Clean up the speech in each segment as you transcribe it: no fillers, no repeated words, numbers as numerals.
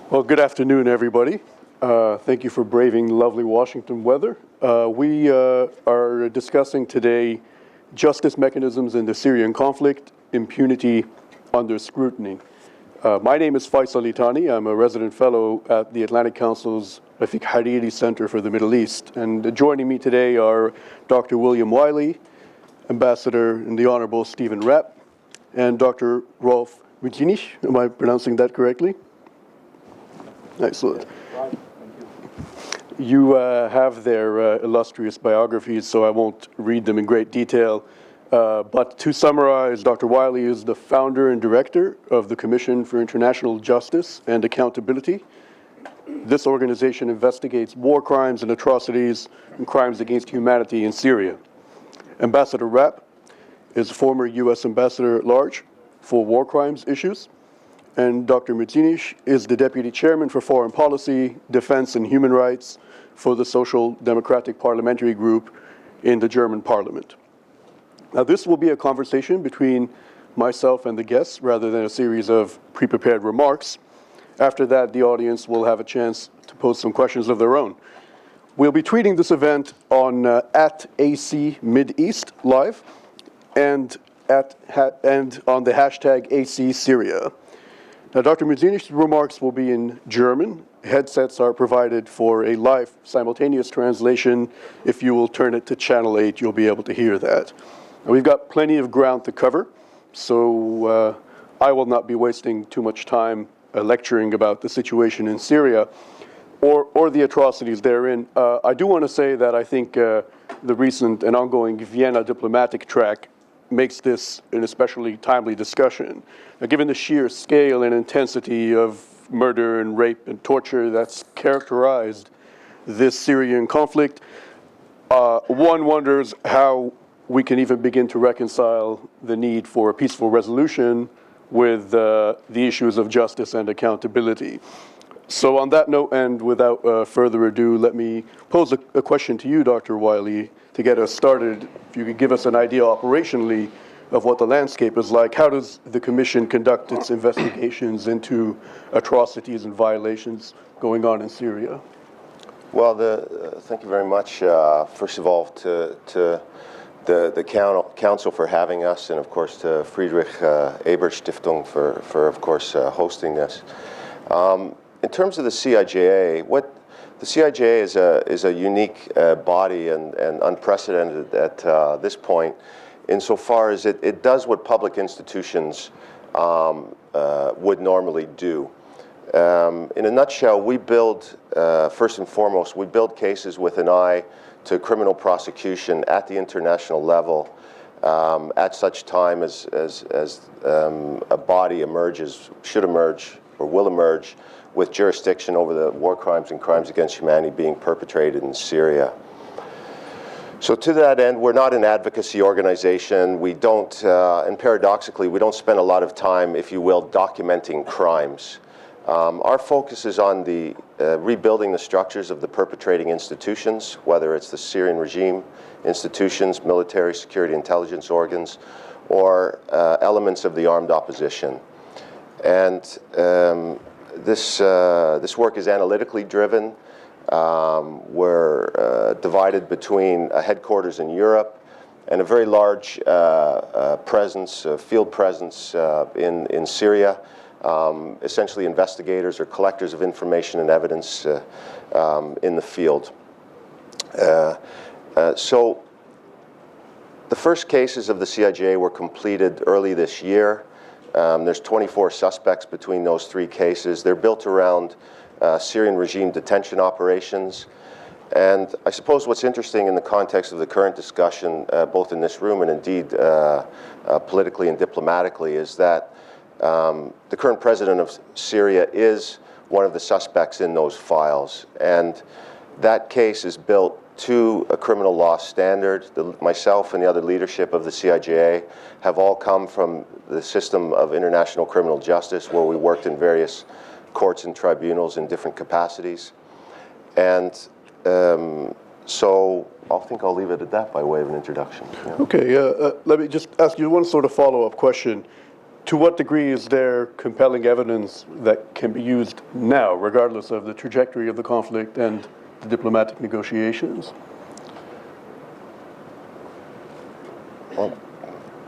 Well, good afternoon, everybody. Thank you for braving lovely Washington weather. We are discussing today justice mechanisms in the Syrian conflict, impunity under scrutiny. My name is Faisal Litani. I'm a resident fellow at the Atlantic Council's Rafiq Hariri Center for the Middle East. And joining me today are Dr. William Wiley, Ambassador, and the Honorable Stephen Rapp, and Dr. Rolf Mutinish. Am I pronouncing that correctly? Excellent. You have their illustrious biographies, so I won't read them in great detail. But to summarize, Dr. Wiley is the founder and director of the Commission for International Justice and Accountability. This organization investigates war crimes and atrocities and crimes against humanity in Syria. Ambassador Rapp is former U.S. Ambassador at Large for war crimes issues. And Dr. Mutinish is the Deputy Chairman for Foreign Policy, Defense and Human Rights for the Social Democratic Parliamentary Group in the German Parliament. Now, this will be a conversation between myself and the guests rather than a series of pre-prepared remarks. After that, the audience will have a chance to pose some questions of their own. We'll be tweeting this event on @AC Mideast Live and on the hashtag AC Syria. Now, Dr. Muzinish's remarks will be in German. Headsets are provided for a live simultaneous translation. If you will turn it to channel 8, you'll be able to hear that. Now, we've got plenty of ground to cover, so I will not be wasting too much time lecturing about the situation in Syria or the atrocities therein. I do want to say that I think the recent and ongoing Vienna diplomatic track makes this an especially timely discussion. Now, given the sheer scale and intensity of murder and rape and torture that's characterized this Syrian conflict, one wonders how we can even begin to reconcile the need for a peaceful resolution with the issues of justice and accountability. So on that note, and without further ado, let me pose a question to you, Dr. Wiley, to get us started. If you could give us an idea operationally of what the landscape is like. How does the Commission conduct its investigations into atrocities and violations going on in Syria? Well, thank you very much, first of all, to the Council for having us, and of course to Friedrich Ebert Stiftung for of course, hosting this. In terms of the CIJA, the CIJA is a unique body and unprecedented at this point, insofar as it does what public institutions would normally do. In a nutshell, we build, first and foremost, we build cases with an eye to criminal prosecution at the international level at such time as a body emerges, should emerge, or will emerge, with jurisdiction over the war crimes and crimes against humanity being perpetrated in Syria. So to that end, we're not an advocacy organization. We don't, and paradoxically, we don't spend a lot of time, if you will, documenting crimes. Our focus is on the rebuilding the structures of the perpetrating institutions, whether it's the Syrian regime institutions, military, security, intelligence organs, or elements of the armed opposition. And this work is analytically driven. We're divided between a headquarters in Europe and a very large presence, field presence in Syria. Essentially investigators or collectors of information and evidence in the field. So the first cases of the CIJA were completed early this year. There's 24 suspects between those 3 cases. They're built around Syrian regime detention operations. And I suppose what's interesting in the context of the current discussion, both in this room and indeed politically and diplomatically, is that the current president of Syria is one of the suspects in those files. And that case is built to a criminal law standard. Myself and the other leadership of the CIJA have all come from the system of international criminal justice, where we worked in various courts and tribunals in different capacities. And so I think I'll leave it at that by way of an introduction. Yeah. Okay, let me just ask you one sort of follow-up question. To what degree is there compelling evidence that can be used now, regardless of the trajectory of the conflict and the diplomatic negotiations? Well,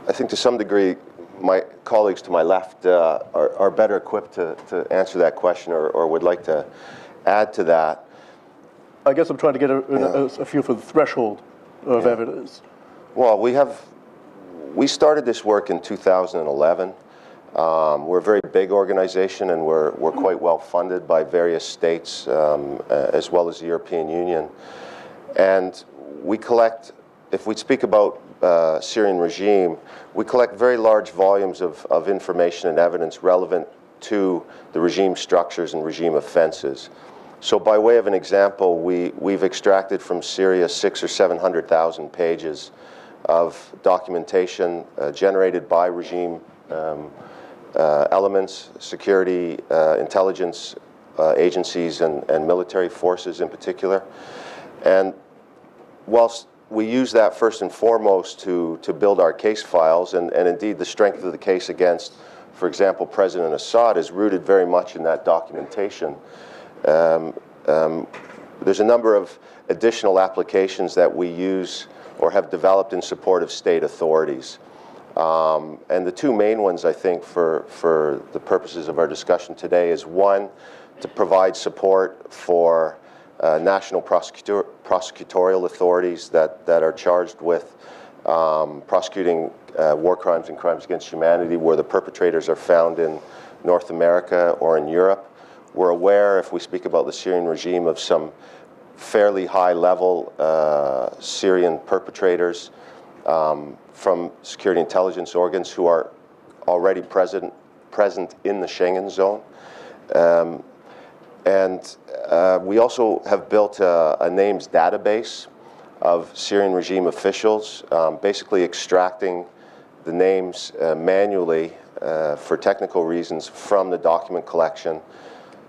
I think to some degree, my colleagues to my left are better equipped to answer that question or would like to add to that. I guess I'm trying to get a feel for the threshold of evidence. Well, we started this work in 2011. We're a very big organization, and we're quite well funded by various states as well as the European Union. And we collect, if we speak about Syrian regime, we collect very large volumes of information and evidence relevant to the regime structures and regime offenses. So by way of an example, we've extracted from Syria 600,000 or 700,000 pages of documentation generated by regime elements, security, intelligence agencies, and military forces in particular. And whilst we use that first and foremost to build our case files, and indeed the strength of the case against, for example, President Assad is rooted very much in that documentation. There's a number of additional applications that we use or have developed in support of state authorities. And the two main ones, I think, for the purposes of our discussion today is one, to provide support for national prosecutorial authorities that are charged with prosecuting war crimes and crimes against humanity where the perpetrators are found in North America or in Europe. We're aware, if we speak about the Syrian regime, of some fairly high-level Syrian perpetrators from security intelligence organs who are already present in the Schengen zone. And we also have built a names database of Syrian regime officials, basically extracting the names manually for technical reasons from the document collection.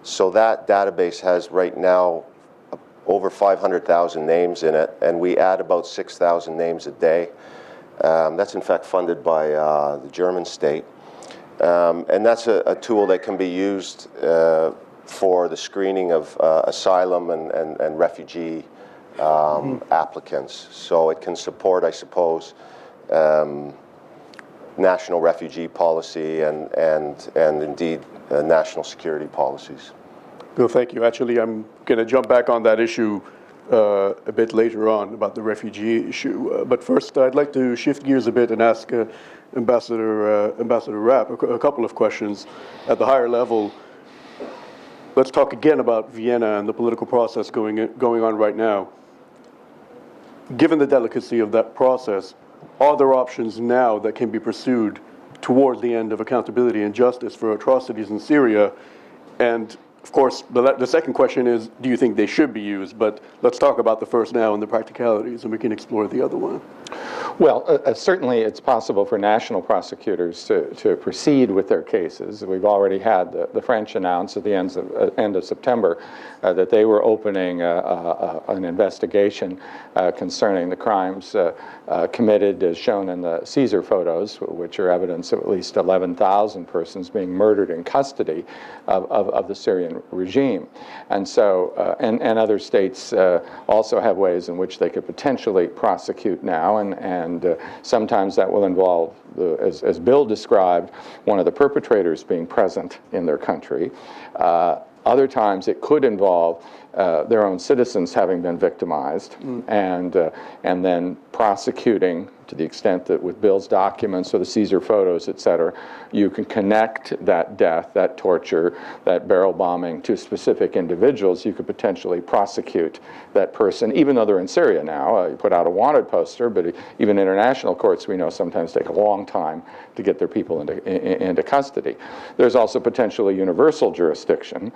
So that database has right now over 500,000 names in it, and we add about 6,000 names a day. That's in fact funded by the German state. And that's a tool that can be used for the screening of asylum and refugee applicants. So it can support, I suppose, national refugee policy and indeed national security policies. Bill, thank you. Actually, I'm going to jump back on that issue a bit later on about the refugee issue. But first, I'd like to shift gears a bit and ask Ambassador Rapp a couple of questions at the higher level. Let's talk again about Vienna and the political process going on right now. Given the delicacy of that process, are there options now that can be pursued towards the end of accountability and justice for atrocities in Syria? And of course, the second question is, do you think they should be used? But let's talk about the first now and the practicalities, and we can explore the other one. Well, certainly it's possible for national prosecutors to proceed with their cases. We've already had the French announce at the end of September that they were opening an investigation concerning the crimes committed as shown in the Caesar photos, which are evidence of at least 11,000 persons being murdered in custody of the Syrian regime. And so, and other states also have ways in which they could potentially prosecute now, and sometimes that will involve, as Bill described, one of the perpetrators being present in their country. Other times it could involve their own citizens having been victimized, and then prosecuting to the extent that with Bill's documents or the Caesar photos, et cetera, you can connect that death, that torture, that barrel bombing to specific individuals. You could potentially prosecute that person, even though they're in Syria now. You put out a wanted poster, but even international courts, we know, sometimes take a long time to get their people into custody. There's also potentially universal jurisdiction.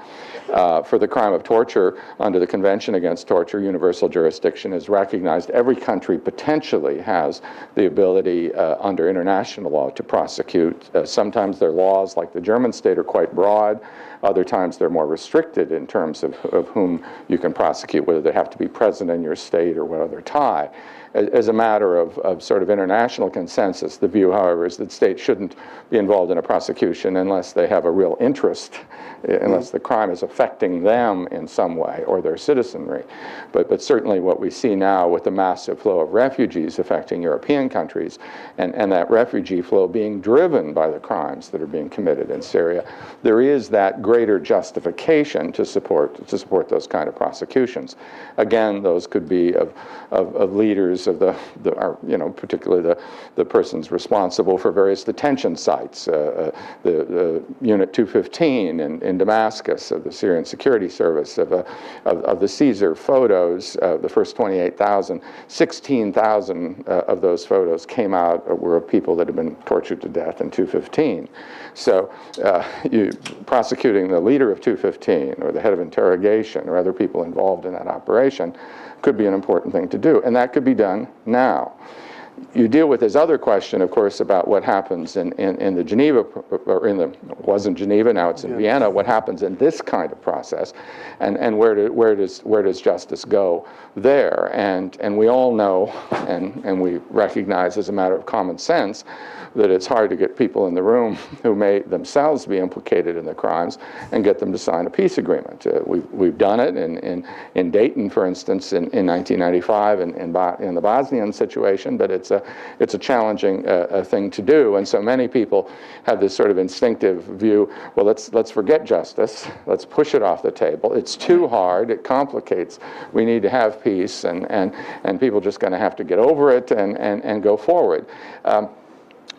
For the crime of torture, under the Convention Against Torture, universal jurisdiction is recognized. Every country potentially has the ability under international law to prosecute. Sometimes their laws, like the German state, are quite broad. Other times they're more restricted in terms of whom you can prosecute, whether they have to be present in your state or what other tie. As a matter of sort of international consensus, the view, however, is that states shouldn't be involved in a prosecution unless they have a real interest, unless the crime is affecting them in some way or their citizenry. But certainly what we see now with the massive flow of refugees affecting European countries and that refugee flow being driven by the crimes that are being committed in Syria, there is that greater justification to support those kind of prosecutions. Again, those could be of leaders of particularly the persons responsible for various detention sites, the Unit 215 in Damascus of the Syrian Security Service, of the Caesar photos, the first 28,000, 16,000 of those photos came out were of people that had been tortured to death in 215. So prosecuting the leader of 215 or the head of interrogation or other people involved in that operation could be an important thing to do, and that could be done now. You deal with this other question, of course, about what happens in the Geneva, or it was in Geneva, now it's in Vienna, what happens in this kind of process, and where does justice go there? And we all know, and we recognize as a matter of common sense, that it's hard to get people in the room who may themselves be implicated in the crimes and get them to sign a peace agreement. We've done it in Dayton, for instance, in 1995 in the Bosnian situation, but it's a challenging thing to do. And so many people have this sort of instinctive view, well, let's forget justice, let's push it off the table. It's too hard, it complicates. We need to have peace, and people just going to have to get over it and go forward.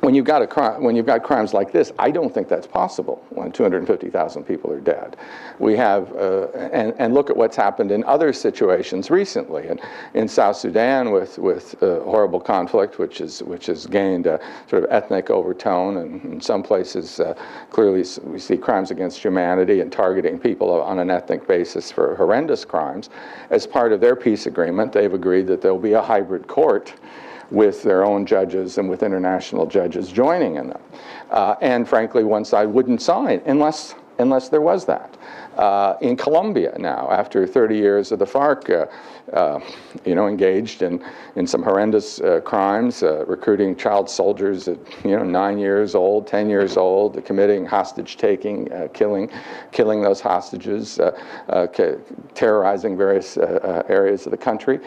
When you've got crimes like this, I don't think that's possible when 250,000 people are dead. We have, and look at what's happened in other situations recently, and in South Sudan with horrible conflict, which has gained a sort of ethnic overtone, and in some places clearly we see crimes against humanity and targeting people on an ethnic basis for horrendous crimes. As part of their peace agreement, they've agreed that there'll be a hybrid court with their own judges and with international judges joining in them. And frankly, one side wouldn't sign unless there was that. In Colombia now, after 30 years of the FARC, engaged in some horrendous crimes, recruiting child soldiers at 9 years old, 10 years old, committing hostage taking, killing those hostages, terrorizing various areas of the country.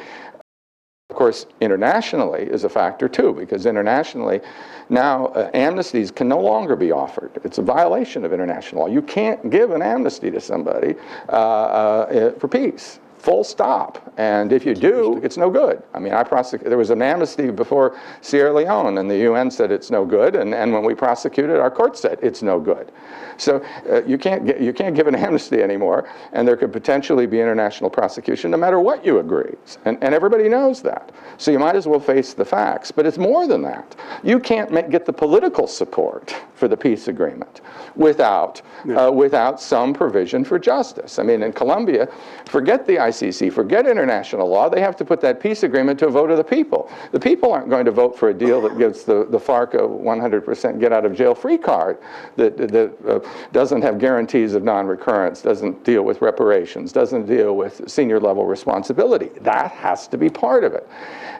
Of course, internationally is a factor too, because internationally now amnesties can no longer be offered. It's a violation of international law. You can't give an amnesty to somebody for peace. Full stop. And if you do, it's no good. I mean, there was an amnesty before Sierra Leone, and the UN said it's no good, and when we prosecuted, our court said it's no good. So you can't give an amnesty anymore, and there could potentially be international prosecution no matter what you agree. And everybody knows that. So you might as well face the facts. But it's more than that. You can't get the political support for the peace agreement without some provision for justice. I mean, in Colombia, forget the ICC, forget international law, they have to put that peace agreement to a vote of the people. The people aren't going to vote for a deal that gives the FARC a 100% get-out-of-jail-free card, that doesn't have guarantees of non-recurrence, doesn't deal with reparations, doesn't deal with senior-level responsibility. That has to be part of it.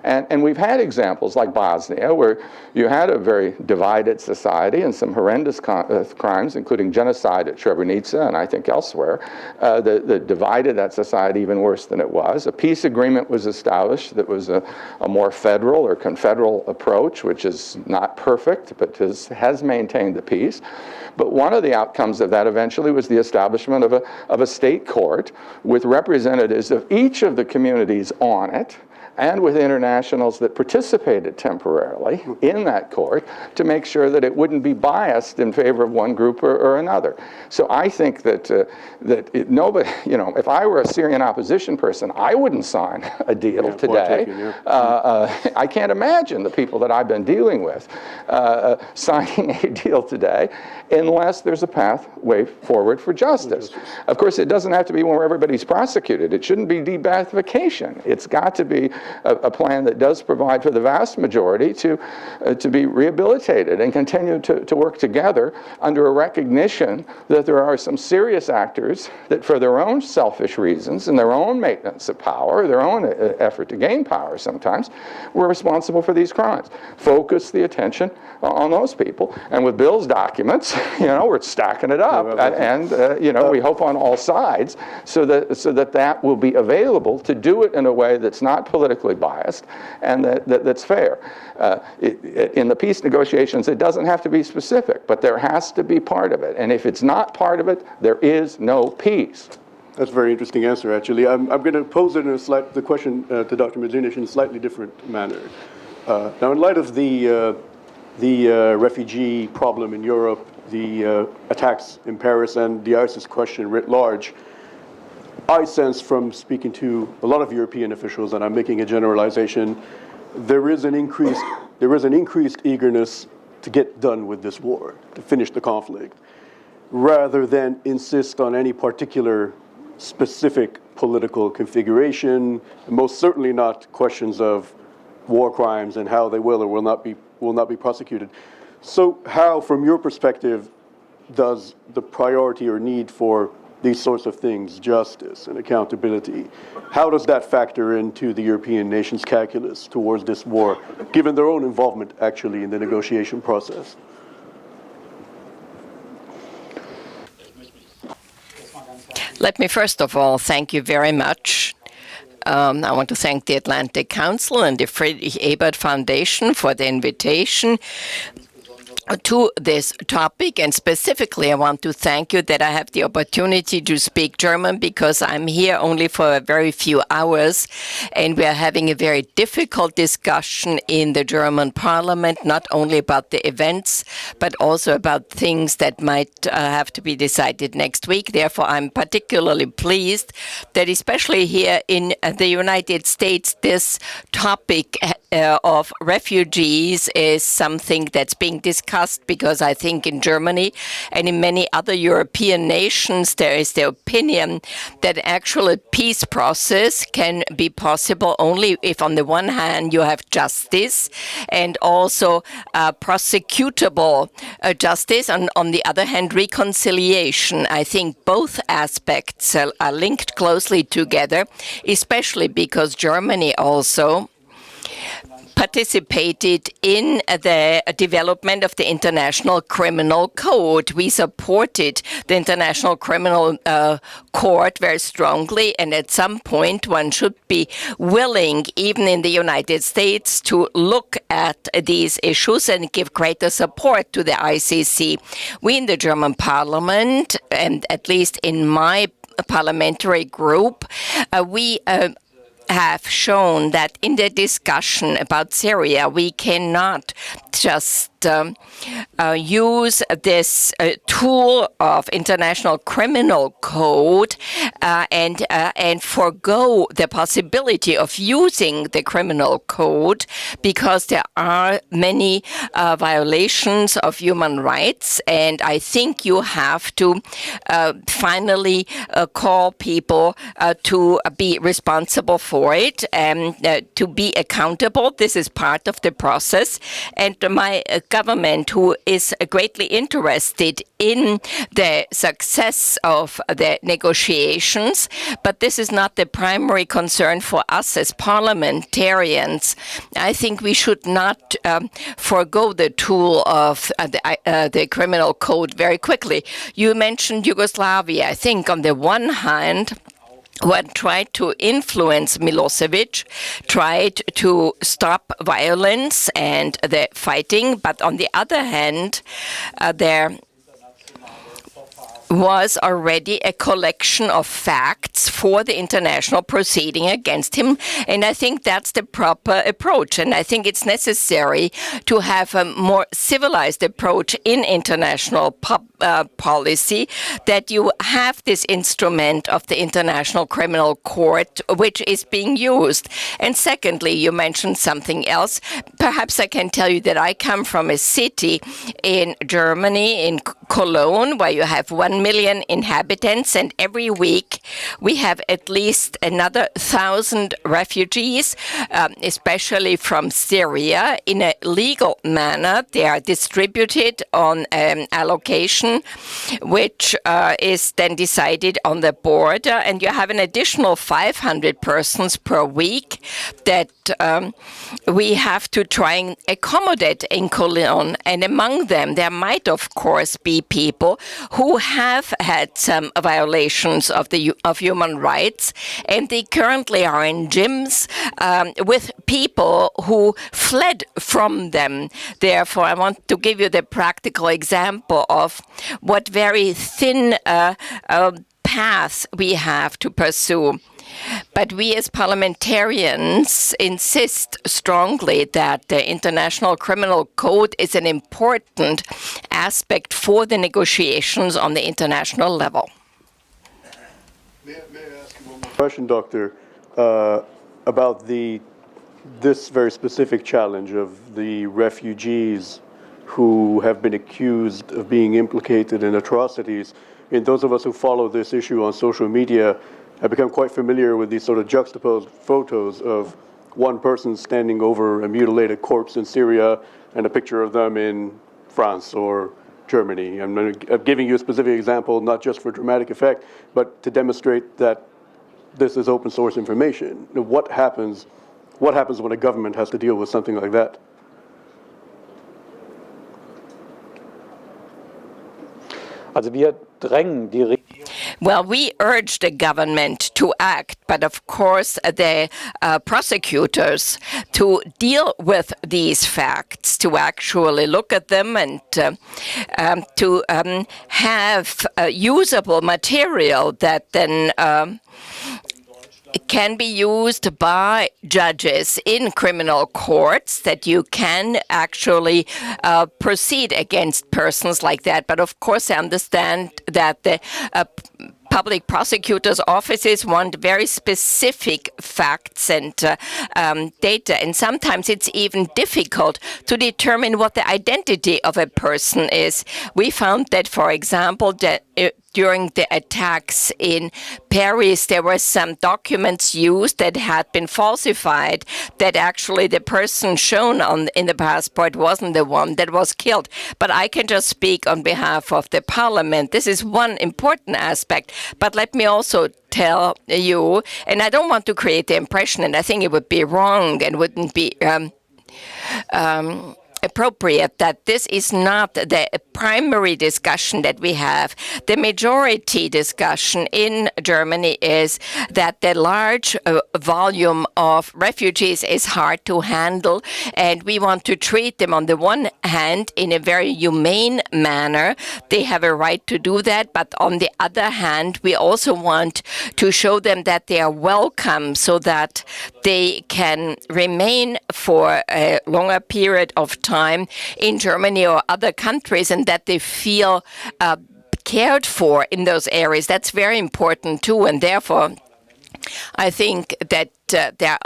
And we've had examples like Bosnia, where you had a very divided society and some horrendous crimes, including genocide at Srebrenica and I think elsewhere, that divided that society even worse than it was. A peace agreement was established that was a more federal or confederal approach, which is not perfect, but has maintained the peace. But one of the outcomes of that eventually was the establishment of a state court with representatives of each of the communities on it, and with internationals that participated temporarily in that court to make sure that it wouldn't be biased in favor of one group or another. So I think that nobody, if I were a Syrian opposition person, I wouldn't sign a deal today. I can't imagine the people that I've been dealing with signing a deal today unless there's a pathway forward for justice. Of course, it doesn't have to be where everybody's prosecuted. It shouldn't be de-Baathification. It's got to be a plan that does provide for the vast majority to be rehabilitated and continue to work together under a recognition that there are some serious actors that, for their own selfish reasons and their own maintenance of power, their own effort to gain power sometimes, were responsible for these crimes. Focus the attention on those people. And with Bill's documents, we're stacking it up. And we hope on all sides so that will be available to do it in a way that's not politically biased and that's fair. In the peace negotiations, it doesn't have to be specific, but there has to be part of it. And if it's not part of it, there is no peace. That's a very interesting answer, actually. I'm going to pose it in the question to Dr. Medunic in a slightly different manner. Now, in light of the refugee problem in Europe, the attacks in Paris, and the ISIS question writ large, I sense from speaking to a lot of European officials, and I'm making a generalization, there is an increased eagerness to get done with this war, to finish the conflict, rather than insist on any particular specific political configuration, and most certainly not questions of war crimes and how they will or will not be prosecuted. So how, from your perspective, does the priority or need for these sorts of things, justice and accountability, how does that factor into the European nations' calculus towards this war, given their own involvement actually in the negotiation process? Let me first of all thank you very much. I want to thank the Atlantic Council and the Friedrich Ebert Foundation for the invitation to this topic, and specifically I want to thank you that I have the opportunity to speak German, because I'm here only for a very few hours and we are having a very difficult discussion in the German parliament, not only about the events but also about things that might have to be decided next week. Therefore, I'm particularly pleased that especially here in the United States, this topic of refugees is something that's being discussed, because I think in Germany and in many other European nations there is the opinion that actually a peace process can be possible only if on the one hand you have justice and also prosecutable justice, and on the other hand reconciliation. I think both aspects are linked closely together, especially because Germany also participated in the development of the International Criminal Code. We supported the International Criminal Court very strongly, and at some point one should be willing, even in the United States, to look at these issues and give greater support to the ICC. We in the German parliament, and at least in my parliamentary group, we have shown that in the discussion about Syria, we cannot just use this tool of International Criminal Code and forgo the possibility of using the criminal code, because there are many violations of human rights, and I think you have to finally call people to be responsible for it and to be accountable. This is part of the process, and my government, who is greatly interested in the success of the negotiations, but this is not the primary concern for us as parliamentarians. I think we should not forgo the tool of the criminal code very quickly. You mentioned Yugoslavia. I think on the one hand, one tried to influence Milosevic, tried to stop violence and the fighting, but on the other hand, there was already a collection of facts for the international proceeding against him, and I think that's the proper approach. And I think it's necessary to have a more civilized approach in international policy, that you have this instrument of the International Criminal Court, which is being used. And secondly, you mentioned something else. Perhaps I can tell you that I come from a city in Germany, in Cologne, where you have 1 million inhabitants, and every week we have at least another 1,000 refugees, especially from Syria, in a legal manner. They are distributed on allocation, which is then decided on the border, and you have an additional 500 persons per week that we have to try and accommodate in Cologne. And among them, there might, of course, be people who have had some violations of human rights, and they currently are in gyms with people who fled from them. Therefore, I want to give you the practical example of what very thin path we have to pursue. But we as parliamentarians insist strongly that the International Criminal Code is an important aspect for the negotiations on the international level. May I ask you one more question, Doctor, about this very specific challenge of the refugees who have been accused of being implicated in atrocities? And those of us who follow this issue on social media have become quite familiar with these sort of juxtaposed photos of one person standing over a mutilated corpse in Syria and a picture of them in France or Germany. I'm giving you a specific example, not just for dramatic effect, but to demonstrate that this is open source information. What happens when a government has to deal with something like that? Well, we urge the government to act, but of course the prosecutors to deal with these facts, to actually look at them and to have usable material that then can be used by judges in criminal courts, that you can actually proceed against persons like that. But of course, I understand that the public prosecutors' offices want very specific facts and data, and sometimes it's even difficult to determine what the identity of a person is. We found that, for example, that during the attacks in Paris, there were some documents used that had been falsified, that actually the person shown in the passport wasn't the one that was killed. But I can just speak on behalf of the parliament. This is one important aspect. But let me also tell you, and I don't want to create the impression, and I think it would be wrong and wouldn't be appropriate, that this is not the primary discussion that we have. The majority discussion in Germany is that the large volume of refugees is hard to handle, and we want to treat them on the one hand in a very humane manner. They have a right to do that, but on the other hand, we also want to show them that they are welcome, so that they can remain for a longer period of time in Germany or other countries, and that they feel cared for in those areas. That's very important too, and therefore I think that there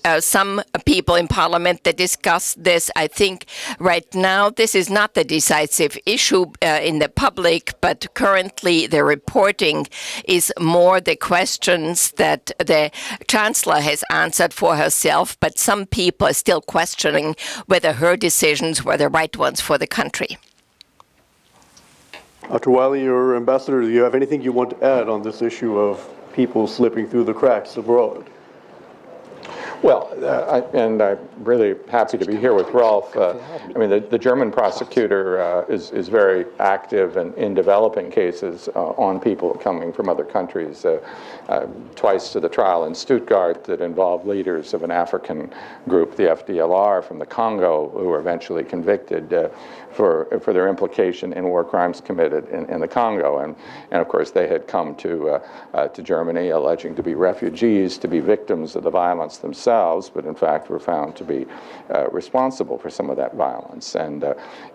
are some people in Parliament that discuss this. I think right now this is not the decisive issue in the public, but currently the reporting is more the questions that the Chancellor has answered for herself, but some people are still questioning whether her decisions were the right ones for the country. Dr. Wiley, your ambassador, do you have anything you want to add on this issue of people slipping through the cracks abroad? Well, I'm really happy to be here with Rolf. I mean, the German prosecutor is very active in developing cases on people coming from other countries. Twice to the trial in Stuttgart that involved leaders of an African group, the FDLR, from the Congo, who were eventually convicted for their implication in war crimes committed in the Congo. And of course, they had come to Germany alleging to be refugees, to be victims of the violence themselves. themselves, but in fact were found to be responsible for some of that violence. And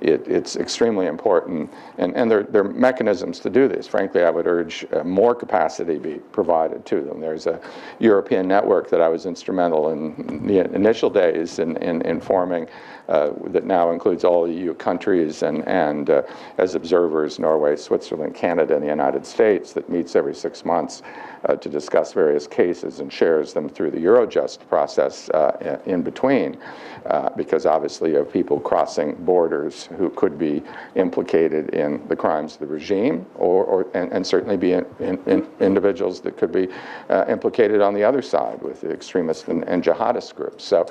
it's extremely important, and there are mechanisms to do this. Frankly, I would urge more capacity be provided to them. There's a European network that I was instrumental in the initial days in forming that now includes all EU countries and as observers, Norway, Switzerland, Canada, and the United States, that meets every 6 months to discuss various cases and shares them through the Eurojust process in between, because obviously you have people crossing borders who could be implicated in the crimes of the regime, and certainly be in individuals that could be implicated on the other side with the extremist and jihadist groups. So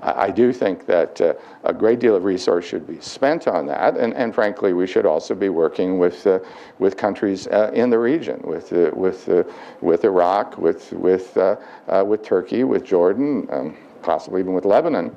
I do think that a great deal of resource should be spent on that, and frankly, we should also be working with countries in the region, with Iraq, with Turkey, with Jordan, possibly even with Lebanon,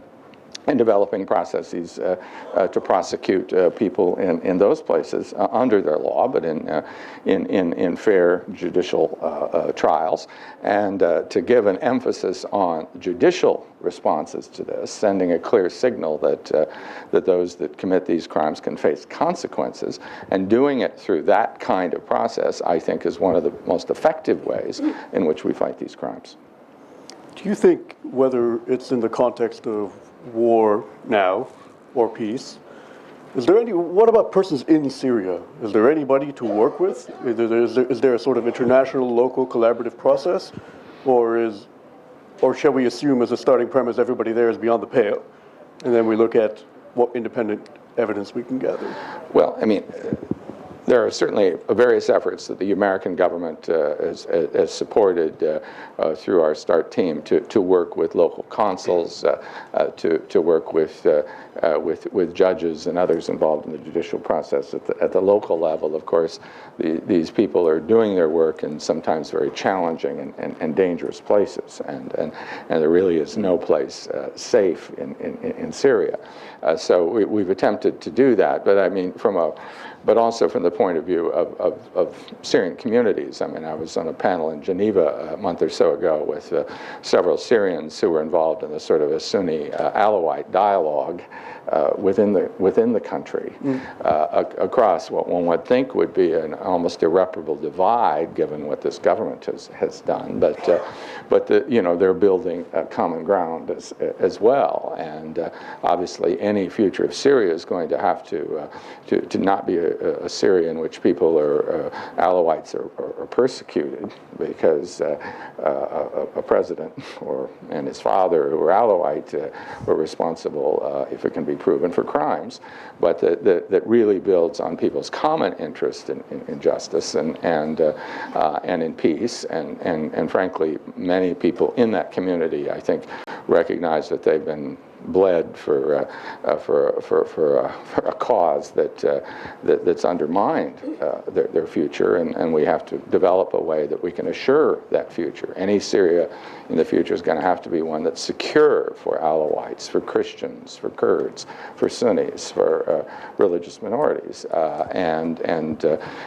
and developing processes to prosecute people in those places under their law, but in fair judicial trials, and to give an emphasis on judicial responses to this, sending a clear signal that those that commit these crimes can face consequences, and doing it through that kind of process, I think, is one of the most effective ways in which we fight these crimes. Do you think, whether it's in the context of war now or peace, what about persons in Syria? Is there anybody to work with? Is there a sort of international, local, collaborative process? Or shall we assume as a starting premise everybody there is beyond the pale? And then we look at what independent evidence we can gather? Well, I mean, there are certainly various efforts that the American government has supported through our START team to work with local consuls, to work with judges and others involved in the judicial process at the local level. Of course, these people are doing their work in sometimes very challenging and dangerous places, and there really is no place safe in Syria. So we've attempted to do that, but I mean, but also from the point of view of Syrian communities. I mean, I was on a panel in Geneva a month or so ago with several Syrians who were involved in a sort of a Sunni Alawite dialogue within the country, across what one would think would be an almost irreparable divide, given what this government has done. But they're building common ground as well, and obviously any future of Syria is going to have to not be a Syria in which people are Alawites are persecuted because a president and his father, who were Alawite, were responsible, if it can be proven, for crimes, but that really builds on people's common interest in justice and in peace, and frankly, many people in that community, I think, recognize that they've been bled for a cause that's undermined their future, and we have to develop a way that we can assure that future. Any Syria in the future is going to have to be one that's secure for Alawites, for Christians, for Kurds, for Sunnis, for religious minorities, and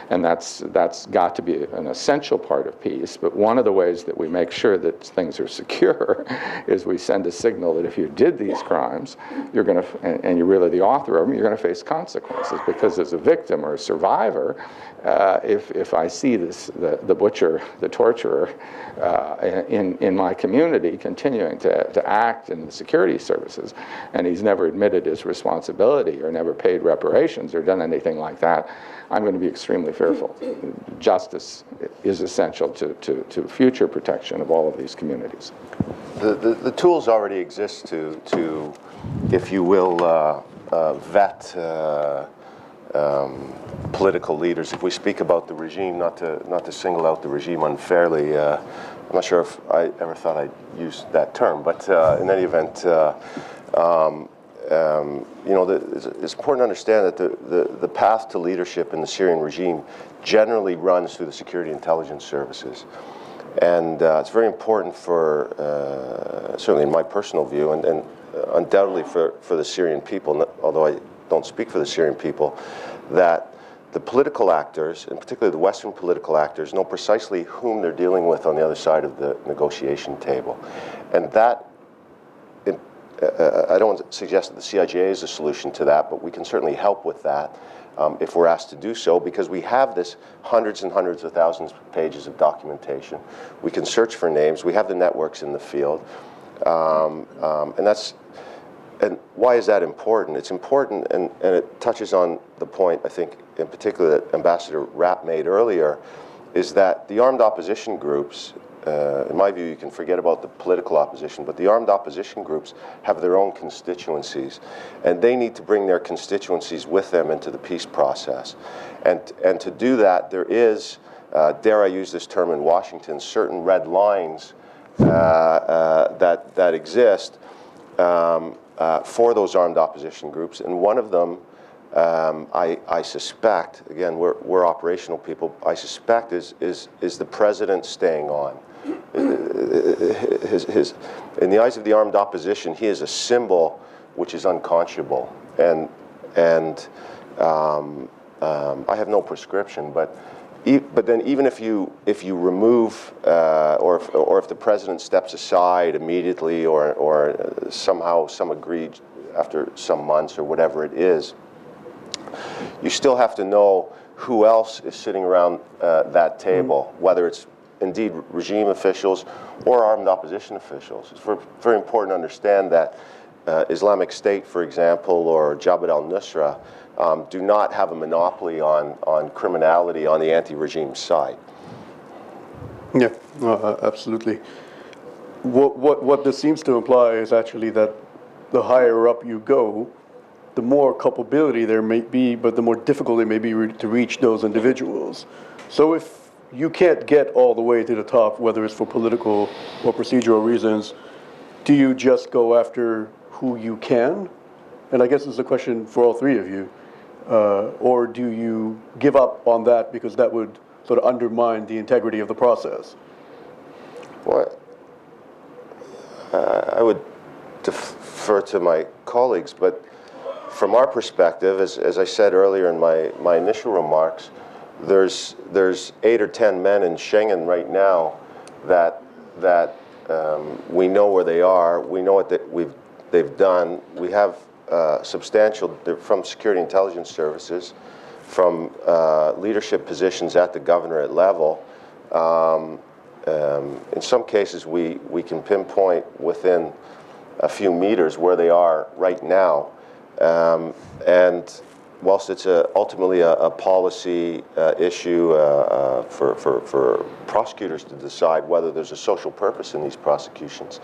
that's got to be an essential part of peace. But one of the ways that we make sure that things are secure is we send a signal that if you did these crimes, you're going to, and you're really the author of them, you're going to face consequences. Because as a victim or a survivor, if I see the butcher, the torturer, in my community continuing to act in the security services, and he's never admitted his responsibility or never paid reparations or done anything like that, I'm going to be extremely fearful. Justice is essential to future protection of all of these communities. The tools already exist to if you will, vet political leaders. If we speak about the regime, not to single out the regime unfairly, I'm not sure if I ever thought I'd use that term, but in any event, it's important to understand that the path to leadership in the Syrian regime generally runs through the security intelligence services. And it's very important for, certainly in my personal view, and undoubtedly for the Syrian people, although I don't speak for the Syrian people, that the political actors, and particularly the Western political actors, know precisely whom they're dealing with on the other side of the negotiation table. And that I don't want to suggest that the CIJ is a solution to that, but we can certainly help with that if we're asked to do so, because we have this hundreds and hundreds of thousands of pages of documentation. We can search for names. We have the networks in the field. And why is that important? It's important, and it touches on the point, I think, in particular, that Ambassador Rapp made earlier, is that the armed opposition groups, in my view, you can forget about the political opposition, but the armed opposition groups have their own constituencies, and they need to bring their constituencies with them into the peace process. And to do that, there is, dare I use this term in Washington, certain red lines that exist for those armed opposition groups, and one of them, I suspect, again, we're operational people, I suspect is the president staying on. In the eyes of the armed opposition, he is a symbol which is unconscionable, and I have no prescription, but then even if you remove or if the president steps aside immediately or somehow some agreed after some months or whatever it is, you still have to know who else is sitting around that table, whether it's indeed regime officials or armed opposition officials. It's very important to understand that Islamic State, for example, or Jabhat al-Nusra do not have a monopoly on criminality on the anti-regime side. Yeah, absolutely. What this seems to imply is actually that the higher up you go, the more culpability there may be, but the more difficult it may be to reach those individuals. So if you can't get all the way to the top, whether it's for political or procedural reasons, do you just go after who you can? And I guess it's a question for all three of you. Or do you give up on that because that would sort of undermine the integrity of the process? Well, I would defer to my colleagues, but from our perspective, as I said earlier in my initial remarks, there's 8 or 10 men in Schengen right now that we know where they are. We know what they've done. We have substantial, from security intelligence services, from leadership positions at the governorate level. In some cases, we can pinpoint within a few meters where they are right now. And whilst it's ultimately a policy issue for prosecutors to decide whether there's a social purpose in these prosecutions,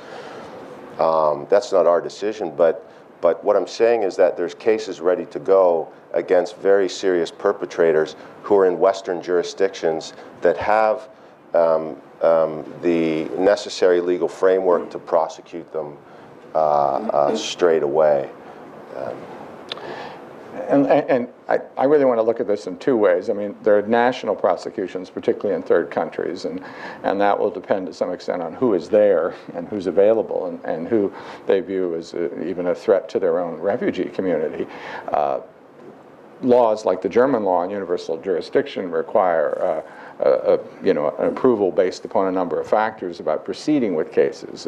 that's not our decision. But what I'm saying is that there's cases ready to go against very serious perpetrators who are in Western jurisdictions that have the necessary legal framework to prosecute them straight away. And I really want to look at this in two ways. I mean, there are national prosecutions, particularly in third countries, and that will depend to some extent on who is there and who's available and who they view as even a threat to their own refugee community. Laws like the German law on universal jurisdiction require an approval based upon a number of factors about proceeding with cases.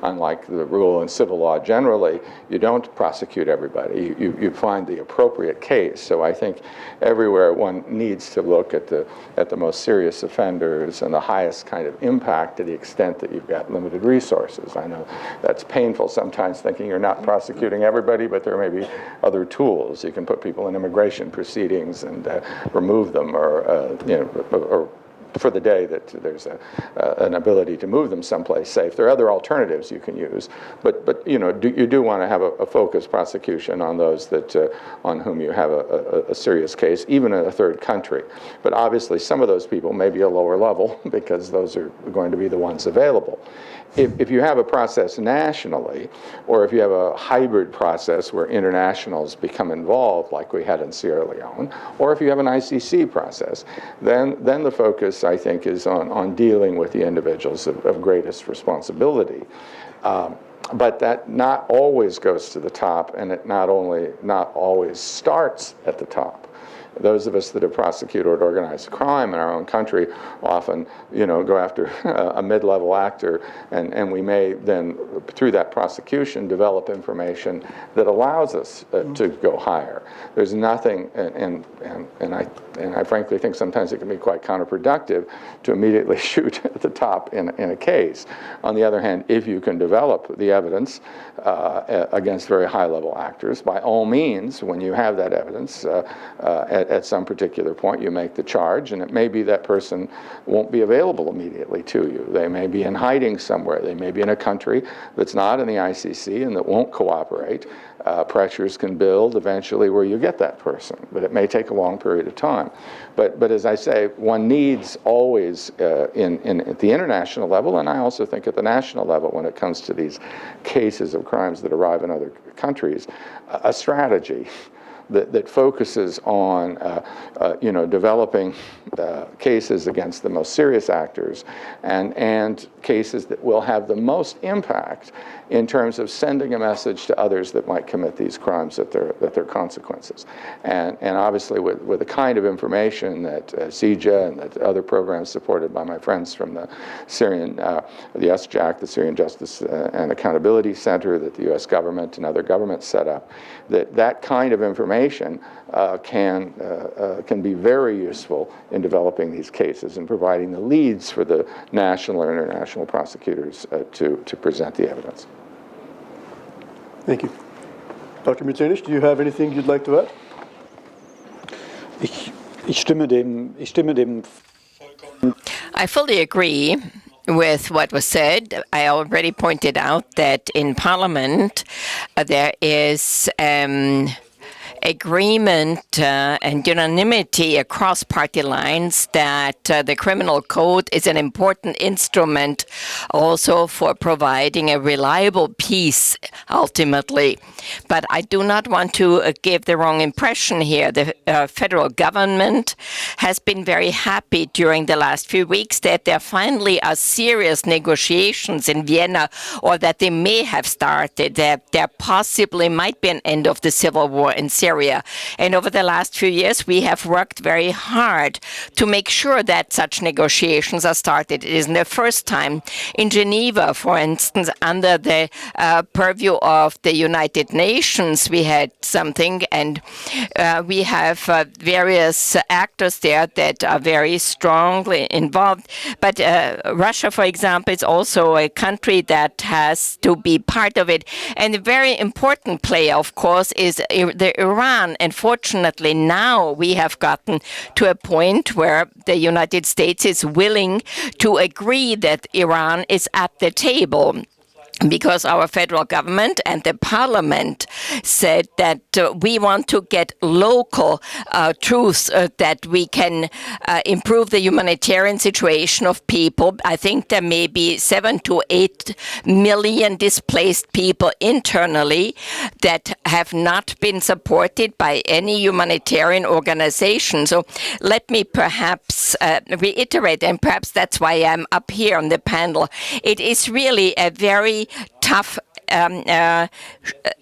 Unlike the rule in civil law generally, you don't prosecute everybody. You find the appropriate case. So I think everywhere one needs to look at the most serious offenders and the highest kind of impact to the extent that you've got limited resources. I know that's painful sometimes, thinking you're not prosecuting everybody, but there may be other tools. You can put people in immigration proceedings and remove them, or for the day that there's an ability to move them someplace safe. There are other alternatives you can use, but you do want to have a focused prosecution on those that on whom you have a serious case, even in a third country. But obviously, some of those people may be a lower level because those are going to be the ones available. If you have a process nationally, or if you have a hybrid process where internationals become involved, like we had in Sierra Leone, or if you have an ICC process, then the focus, I think, is on dealing with the individuals of greatest responsibility. But that not always goes to the top, and it not always starts at the top. those of us that have prosecuted organized crime in our own country often, go after a mid-level actor, and we may then, through that prosecution, develop information that allows us to go higher. There's nothing, and I frankly think sometimes it can be quite counterproductive to immediately shoot at the top in a case. On the other hand, if you can develop the evidence against very high-level actors, by all means, when you have that evidence, at some particular point, you make the charge, and it may be that person won't be available immediately to you. They may be in hiding somewhere. They may be in a country that's not in the ICC and that won't cooperate. Pressures can build eventually where you get that person, but it may take a long period of time. But as I say, one needs always at the international level, and I also think at the national level when it comes to these cases of crimes that arrive in other countries, a strategy that focuses on developing cases against the most serious actors and cases that will have the most impact in terms of sending a message to others that might commit these crimes that their consequences. And obviously with the kind of information that CJA and that other programs supported by my friends from the Syrian, the SJAC, the Syrian Justice and Accountability Center that the US government and other governments set up, that kind of information can be very useful in developing these cases and providing the leads for the national or international prosecutors to present the evidence. Thank you. Dr. Mutzenich, do you have anything you'd like to add? Ich stimme dem I fully agree with what was said. I already pointed out that in Parliament there is agreement and unanimity across party lines that the criminal code is an important instrument also for providing a reliable peace ultimately. But I do not want to give the wrong impression here. The federal government has been very happy during the last few weeks that there finally are serious negotiations in Vienna, or that they may have started, that there possibly might be an end of the civil war in Syria. And over the last few years, we have worked very hard to make sure that such negotiations are started. It isn't the first time. In Geneva, for instance, under the purview of the United Nations, we had something, and we have various actors there that are very strongly involved. But Russia, for example, is also a country that has to be part of it. And a very important player, of course, is the Iran. And fortunately, now we have gotten to a point where the United States is willing to agree that Iran is at the table, because our federal government and the parliament said that we want to get local truths that we can improve the humanitarian situation of people. I think there may be 7 to 8 million displaced people internally that have not been supported by any humanitarian organization. So let me perhaps reiterate, and perhaps that's why I'm up here on the panel. It is really a very tough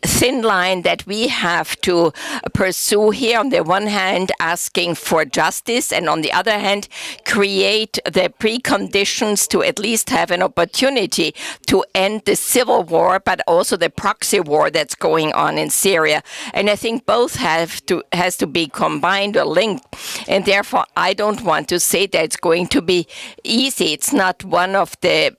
thin line that we have to pursue here. On the one hand, asking for justice, and on the other hand, create the preconditions to at least have an opportunity to end the civil war, but also the proxy war that's going on in Syria. And I think both has to be combined or linked. And therefore, I don't want to say that it's going to be easy. It's not one of the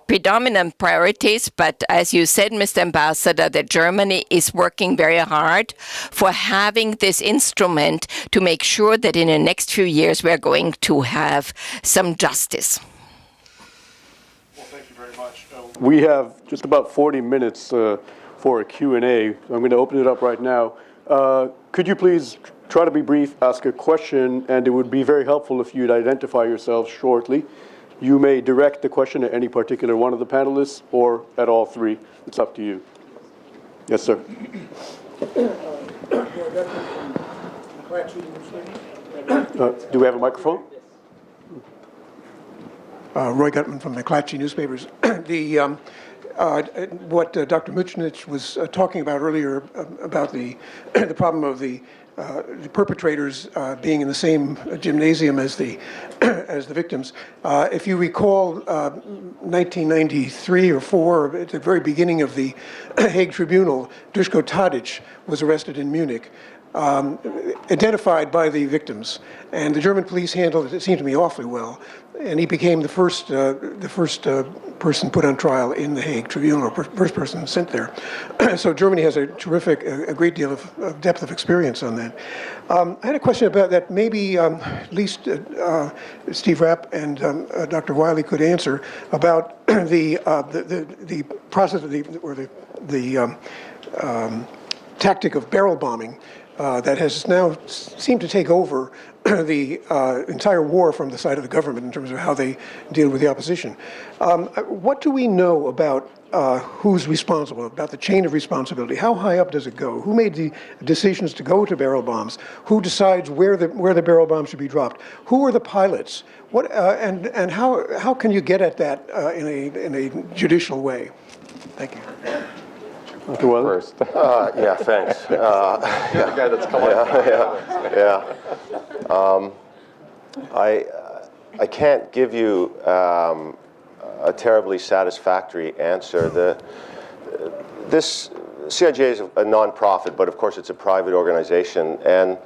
predominant priorities, but as you said, Mr. Ambassador, that Germany is working very hard for having this instrument to make sure that in the next few years we're going to have some justice. Well, thank you very much. We have just about 40 minutes for a Q&A. I'm going to open it up right now. Could you please try to be brief, ask a question, and it would be very helpful if you'd identify yourself shortly. You may direct the question at any particular one of the panelists or at all three. It's up to you. Yes, sir. Do we have a microphone? Roy Gutman from the McClatchy newspapers. what Dr. Muchnich was talking about earlier about the the problem of the perpetrators being in the same gymnasium as the as the victims. If you recall, 1993 or 4, at the very beginning of the Hague Tribunal, Duško Tadić was arrested in Munich, identified by the victims, and the German police handled it, it seemed to me, awfully well. And he became the first person put on trial in the Hague Tribunal, or first person sent there. So Germany has a great deal of depth of experience on that. I had a question about that. Maybe at least Steve Rapp and Dr. Wiley could answer about the process of the tactic of barrel bombing that has now seemed to take over the entire war from the side of the government in terms of how they deal with the opposition. What do we know about who's responsible, about the chain of responsibility? How high up does it go? Who made the decisions to go to barrel bombs? Who decides where the barrel bomb should be dropped? Who are the pilots? What and how can you get at that in a judicial way? Thank you. Dr. Wiley? First. Yeah, thanks. You're the guy that's I can't give you a terribly satisfactory answer. This CIJ is a non-profit, but of course it's a private organization, and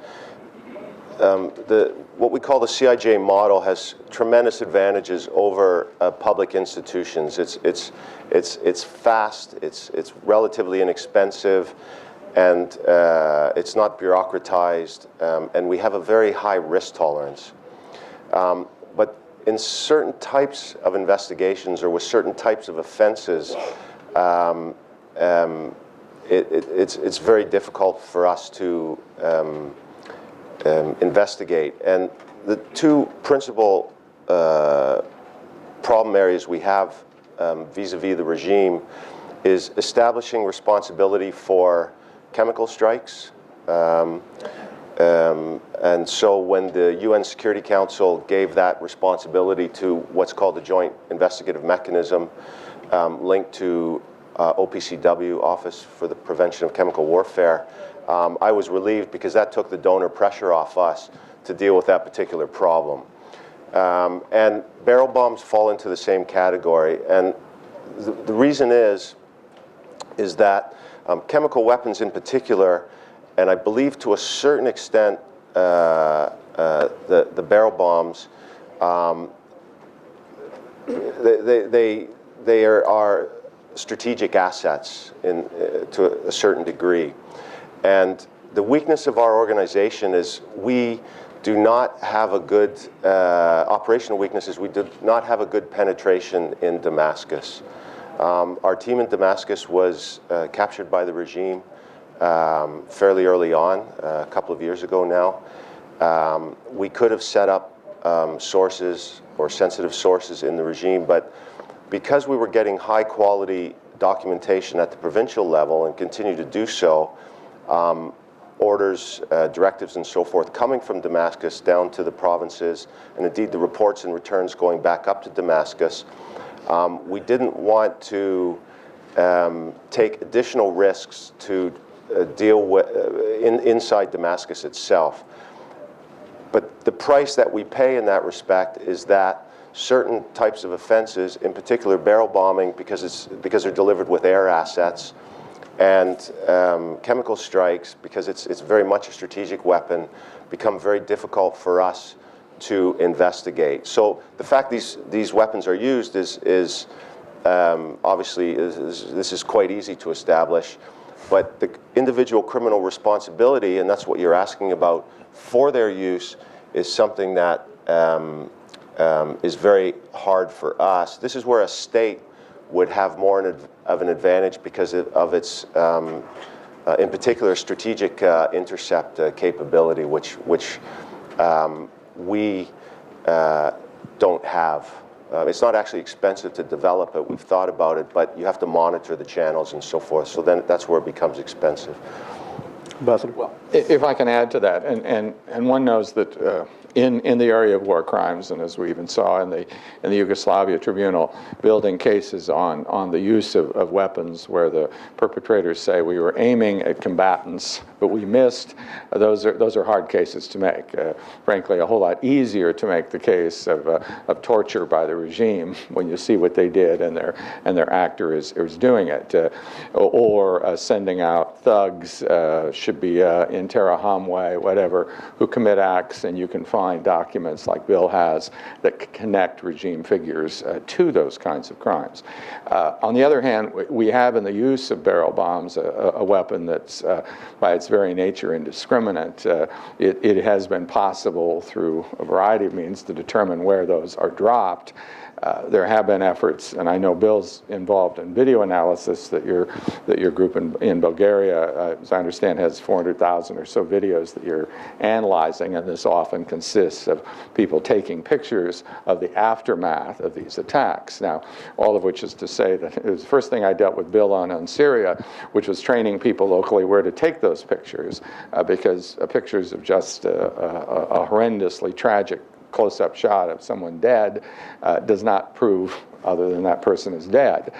what we call the CIJ model has tremendous advantages over public institutions. It's fast, it's relatively inexpensive, and it's not bureaucratized, and we have a very high risk tolerance. But in certain types of investigations or with certain types of offenses, it's very difficult for us to investigate. And the two principal problem areas we have vis-a-vis the regime is establishing responsibility for chemical strikes. And so when the UN Security Council gave that responsibility to what's called the Joint Investigative Mechanism linked to OPCW, Office for the Prevention of Chemical Warfare, I was relieved because that took the donor pressure off us to deal with that particular problem. And barrel bombs fall into the same category. And the reason is that chemical weapons in particular, and I believe to a certain extent the barrel bombs, they are strategic assets to a certain degree. And the weakness of our organization is we do not have a good, operational weaknesses, we do not have a good penetration in Damascus. Our team in Damascus was captured by the regime fairly early on, a couple of years ago now. We could have set up sources or sensitive sources in the regime, but because we were getting high quality documentation at the provincial level and continue to do so, orders, directives and so forth coming from Damascus down to the provinces, and indeed the reports and returns going back up to Damascus, we didn't want to take additional risks to deal with inside Damascus itself. But the price that we pay in that respect is that certain types of offenses, in particular barrel bombing, because they're delivered with air assets, and chemical strikes, because it's very much a strategic weapon, become very difficult for us to investigate. So the fact these weapons are used is obviously this is quite easy to establish, but the individual criminal responsibility, and that's what you're asking about, for their use is something that is very hard for us. This is where a state would have more of an advantage because of its, in particular, strategic intercept capability, which we don't have. It's not actually expensive to develop it. We've thought about it, but you have to monitor the channels and so forth. So then that's where it becomes expensive. Ambassador. Well, if I can add to that, and one knows that in the area of war crimes, and as we even saw in the Yugoslavia Tribunal, building cases on the use of weapons where the perpetrators say we were aiming at combatants, but we missed. Those are hard cases to make. Frankly, a whole lot easier to make the case of torture by the regime when you see what they did and their actor is doing it, or sending out thugs, should be in Interahamwe, whatever, who commit acts, and you can find documents like Bill has that connect regime figures to those kinds of crimes. On the other hand, we have in the use of barrel bombs a weapon that's by its very nature indiscriminate. It has been possible through a variety of means to determine where those are dropped. There have been efforts, and I know Bill's involved in video analysis, that your group in Bulgaria, as I understand, has 400,000 or so videos that you're analyzing, and this often consists of people taking pictures of the aftermath of these attacks. Now, all of which is to say that it was the first thing I dealt with Bill on Syria, which was training people locally where to take those pictures, because pictures of just a horrendously tragic close-up shot of someone dead does not prove other than that person is dead.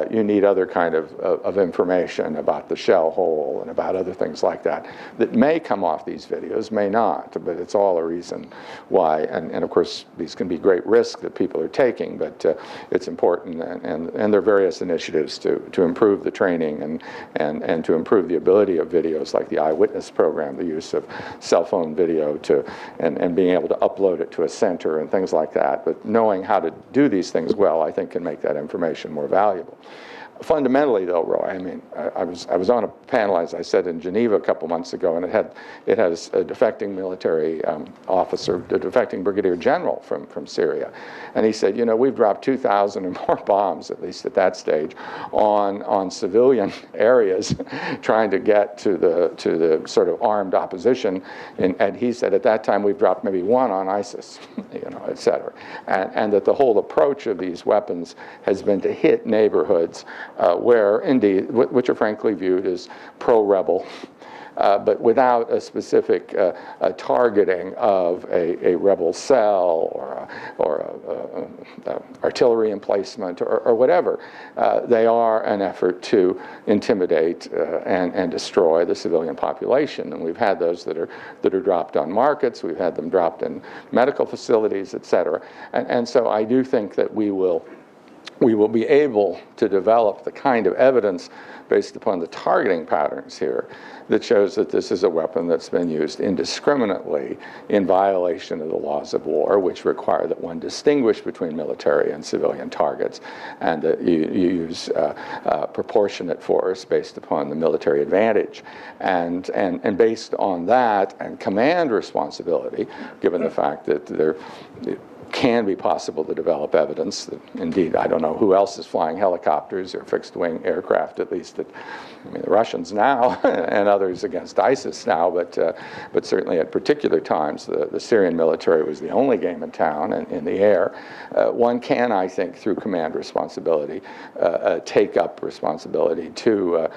You need other kind of information about the shell hole and about other things like that may come off these videos, may not, but it's all a reason why. And of course, these can be great risks that people are taking, but it's important, and there are various initiatives to improve the training and to improve the ability of videos like the eyewitness program, the use of cell phone video and being able to upload it to a center and things like that. But knowing how to do these things well, I think, can make that information more valuable. Fundamentally, though, Roy, I mean, I was on a panel, as I said, in Geneva a couple months ago, and it has a defecting military officer, a defecting brigadier general from Syria, and he said, you know, we've dropped 2,000 or more bombs, at least at that stage, on civilian areas, trying to get to the sort of armed opposition, and he said at that time we've dropped maybe one on ISIS, you know, et cetera, and that the whole approach of these weapons has been to hit neighborhoods where, indeed, which are frankly viewed as pro-rebel, but without a specific targeting of a rebel cell or artillery emplacement or whatever. They are an effort to intimidate and destroy the civilian population. And we've had those that are dropped on markets. We've had them dropped in medical facilities, et cetera. And so I do think that we will be able to develop the kind of evidence based upon the targeting patterns here that shows that this is a weapon that's been used indiscriminately in violation of the laws of war, which require that one distinguish between military and civilian targets, and that you use proportionate force based upon the military advantage. And based on that and command responsibility, given the fact that it can be possible to develop evidence that, indeed, I don't know who else is flying helicopters or fixed-wing aircraft, at least the Russians now and others against ISIS now, but certainly at particular times the Syrian military was the only game in town in the air. One can, I think, through command responsibility, take up responsibility to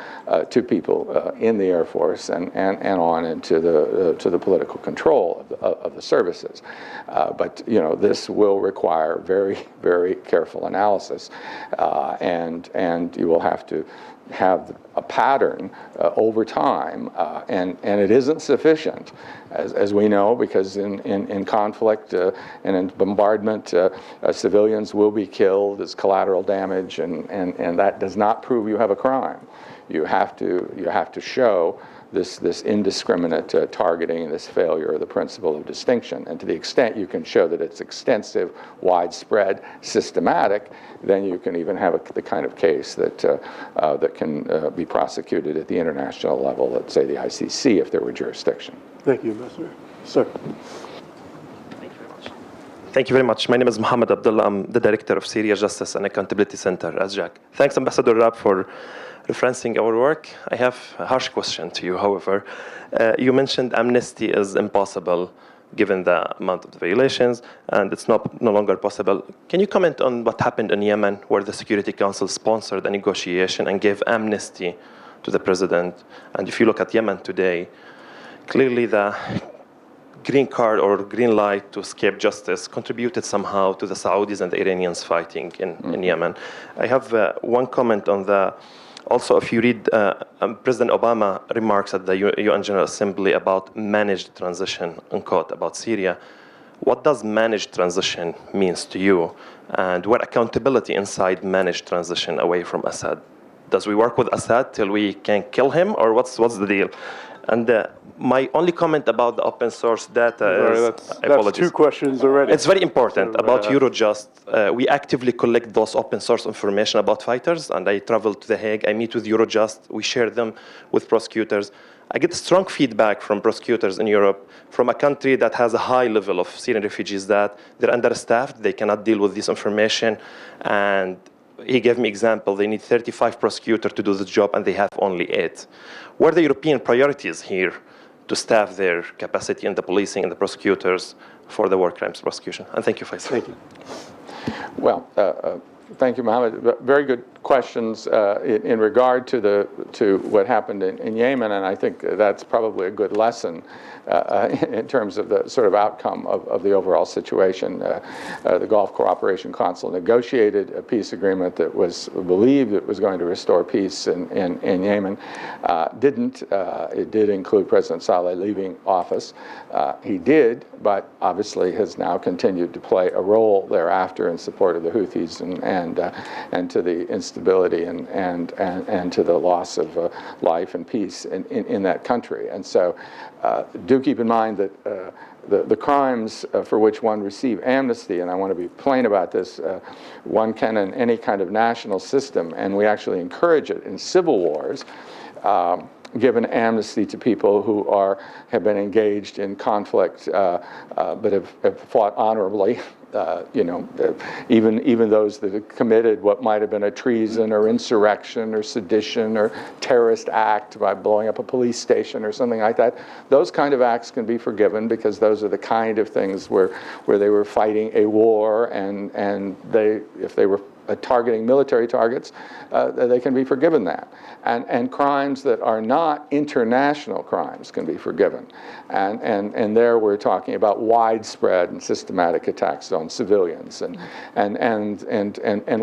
people in the Air Force and on into the political control of the services. But you know, this will require very, very careful analysis, and you will have to have a pattern over time, and it isn't sufficient, as we know, because in conflict and in bombardment, civilians will be killed as collateral damage, and that does not prove you have a crime. You have to show this indiscriminate targeting and this failure of the principle of distinction. And to the extent you can show that it's extensive, widespread, systematic, then you can even have the kind of case that can be prosecuted at the international level, let's say the ICC, if there were jurisdiction. Thank you, Ambassador. Sir. Thank you very much. My name is Mohammed Abdullah. I'm the Director of Syria Justice and Accountability Center, ASJAC. Thanks, Ambassador Raab, for referencing our work. I have a harsh question to you, however. You mentioned amnesty is impossible given the amount of the violations, and it's no longer possible. Can you comment on what happened in Yemen, where the Security Council sponsored a negotiation and gave amnesty to the president? And if you look at Yemen today, clearly the green card or green light to escape justice contributed somehow to the Saudis and the Iranians fighting in Yemen. I have one comment on the. Also, if you read President Obama remarks at the UN General Assembly about managed transition, unquote, about Syria, what does managed transition means to you? And what accountability inside managed transition away from Assad? Does we work with Assad till we can kill him, or what's the deal? And my only comment about the open source data is, That's two questions already. it's very important about Eurojust. We actively collect those open source information about fighters, and I travel to The Hague. I meet with Eurojust. We share them with prosecutors. I get strong feedback from prosecutors in Europe, from a country that has a high level of Syrian refugees, that they're understaffed, they cannot deal with this information, and he gave me example, they need 35 prosecutors to do the job, and they have only 8. What are the European priorities here to staff their capacity in the policing and the prosecutors for the war crimes prosecution? And thank you, Faisal. Thank you. Well, thank you, Mohammed. Very good questions in regard to what happened in Yemen, and I think that's probably a good lesson in terms of the sort of outcome of the overall situation. The Gulf Cooperation Council negotiated a peace agreement that was believed it was going to restore peace in Yemen. Didn't. It did include President Saleh leaving office. He did, but obviously has now continued to play a role thereafter in support of the Houthis and to the instability and to the loss of life and peace in that country. And so do keep in mind that the crimes for which one receive amnesty, and I want to be plain about this, one can in any kind of national system, and we actually encourage it in civil wars, give an amnesty to people who have been engaged in conflict but have fought honorably. Even those that have committed what might have been a treason or insurrection or sedition or terrorist act by blowing up a police station or something like that, those kind of acts can be forgiven because those are the kind of things where they were fighting a war and if they were targeting military targets, they can be forgiven that. And crimes that are not international crimes can be forgiven. And there we're talking about widespread and systematic attacks on civilians and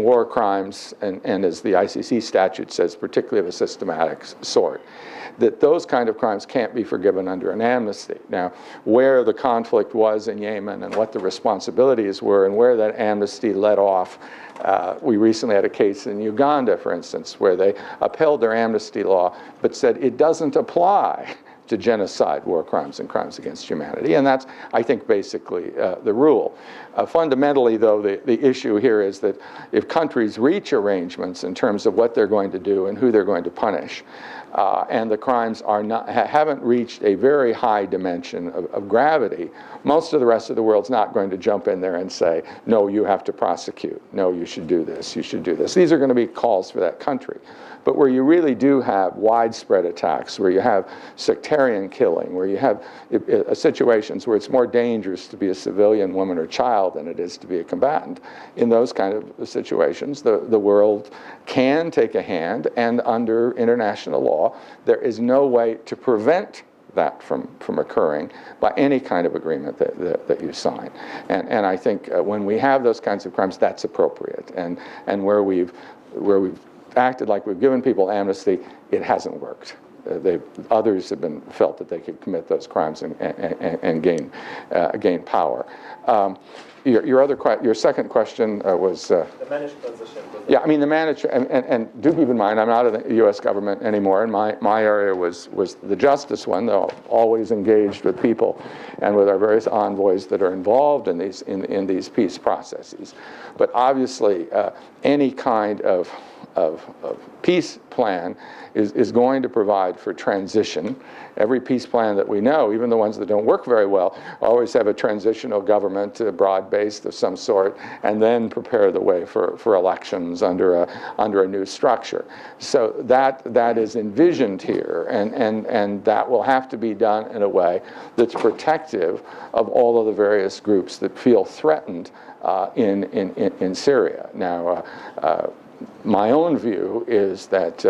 war crimes, and as the ICC statute says, particularly of a systematic sort, that those kind of crimes can't be forgiven under an amnesty. Now, where the conflict was in Yemen and what the responsibilities were and where that amnesty led off, we recently had a case in Uganda, for instance, where they upheld their amnesty law but said it doesn't apply to genocide, war crimes, and crimes against humanity. And that's, I think, basically the rule. Fundamentally, though, the issue here is that if countries reach arrangements in terms of what they're going to do and who they're going to punish, and the crimes haven't reached a very high dimension of gravity, most of the rest of the world's not going to jump in there and say, no, you have to prosecute. No, you should do this. You should do this. These are going to be calls for that country. But where you really do have widespread attacks, where you have sectarian killing, where you have situations where it's more dangerous to be a civilian woman or child than it is to be a combatant, in those kind of situations, the world can take a hand, and under international law, there is no way to prevent that from occurring by any kind of agreement that you sign. And I think when we have those kinds of crimes, that's appropriate. And where we've acted like we've given people amnesty, it hasn't worked. Others have felt that they could commit those crimes and gain power. Your second question was the managed transition. Yeah, I mean the managed, and do keep in mind I'm not in the U.S. government anymore, and my area was the justice one, though always engaged with people and with our various envoys that are involved in these peace processes. But obviously, any kind of peace plan is going to provide for transition. Every peace plan that we know, even the ones that don't work very well, always have a transitional government, broad-based of some sort, and then prepare the way for elections under a new structure. So that is envisioned here, and that will have to be done in a way that's protective of all of the various groups that feel threatened in Syria. Now, my own view is that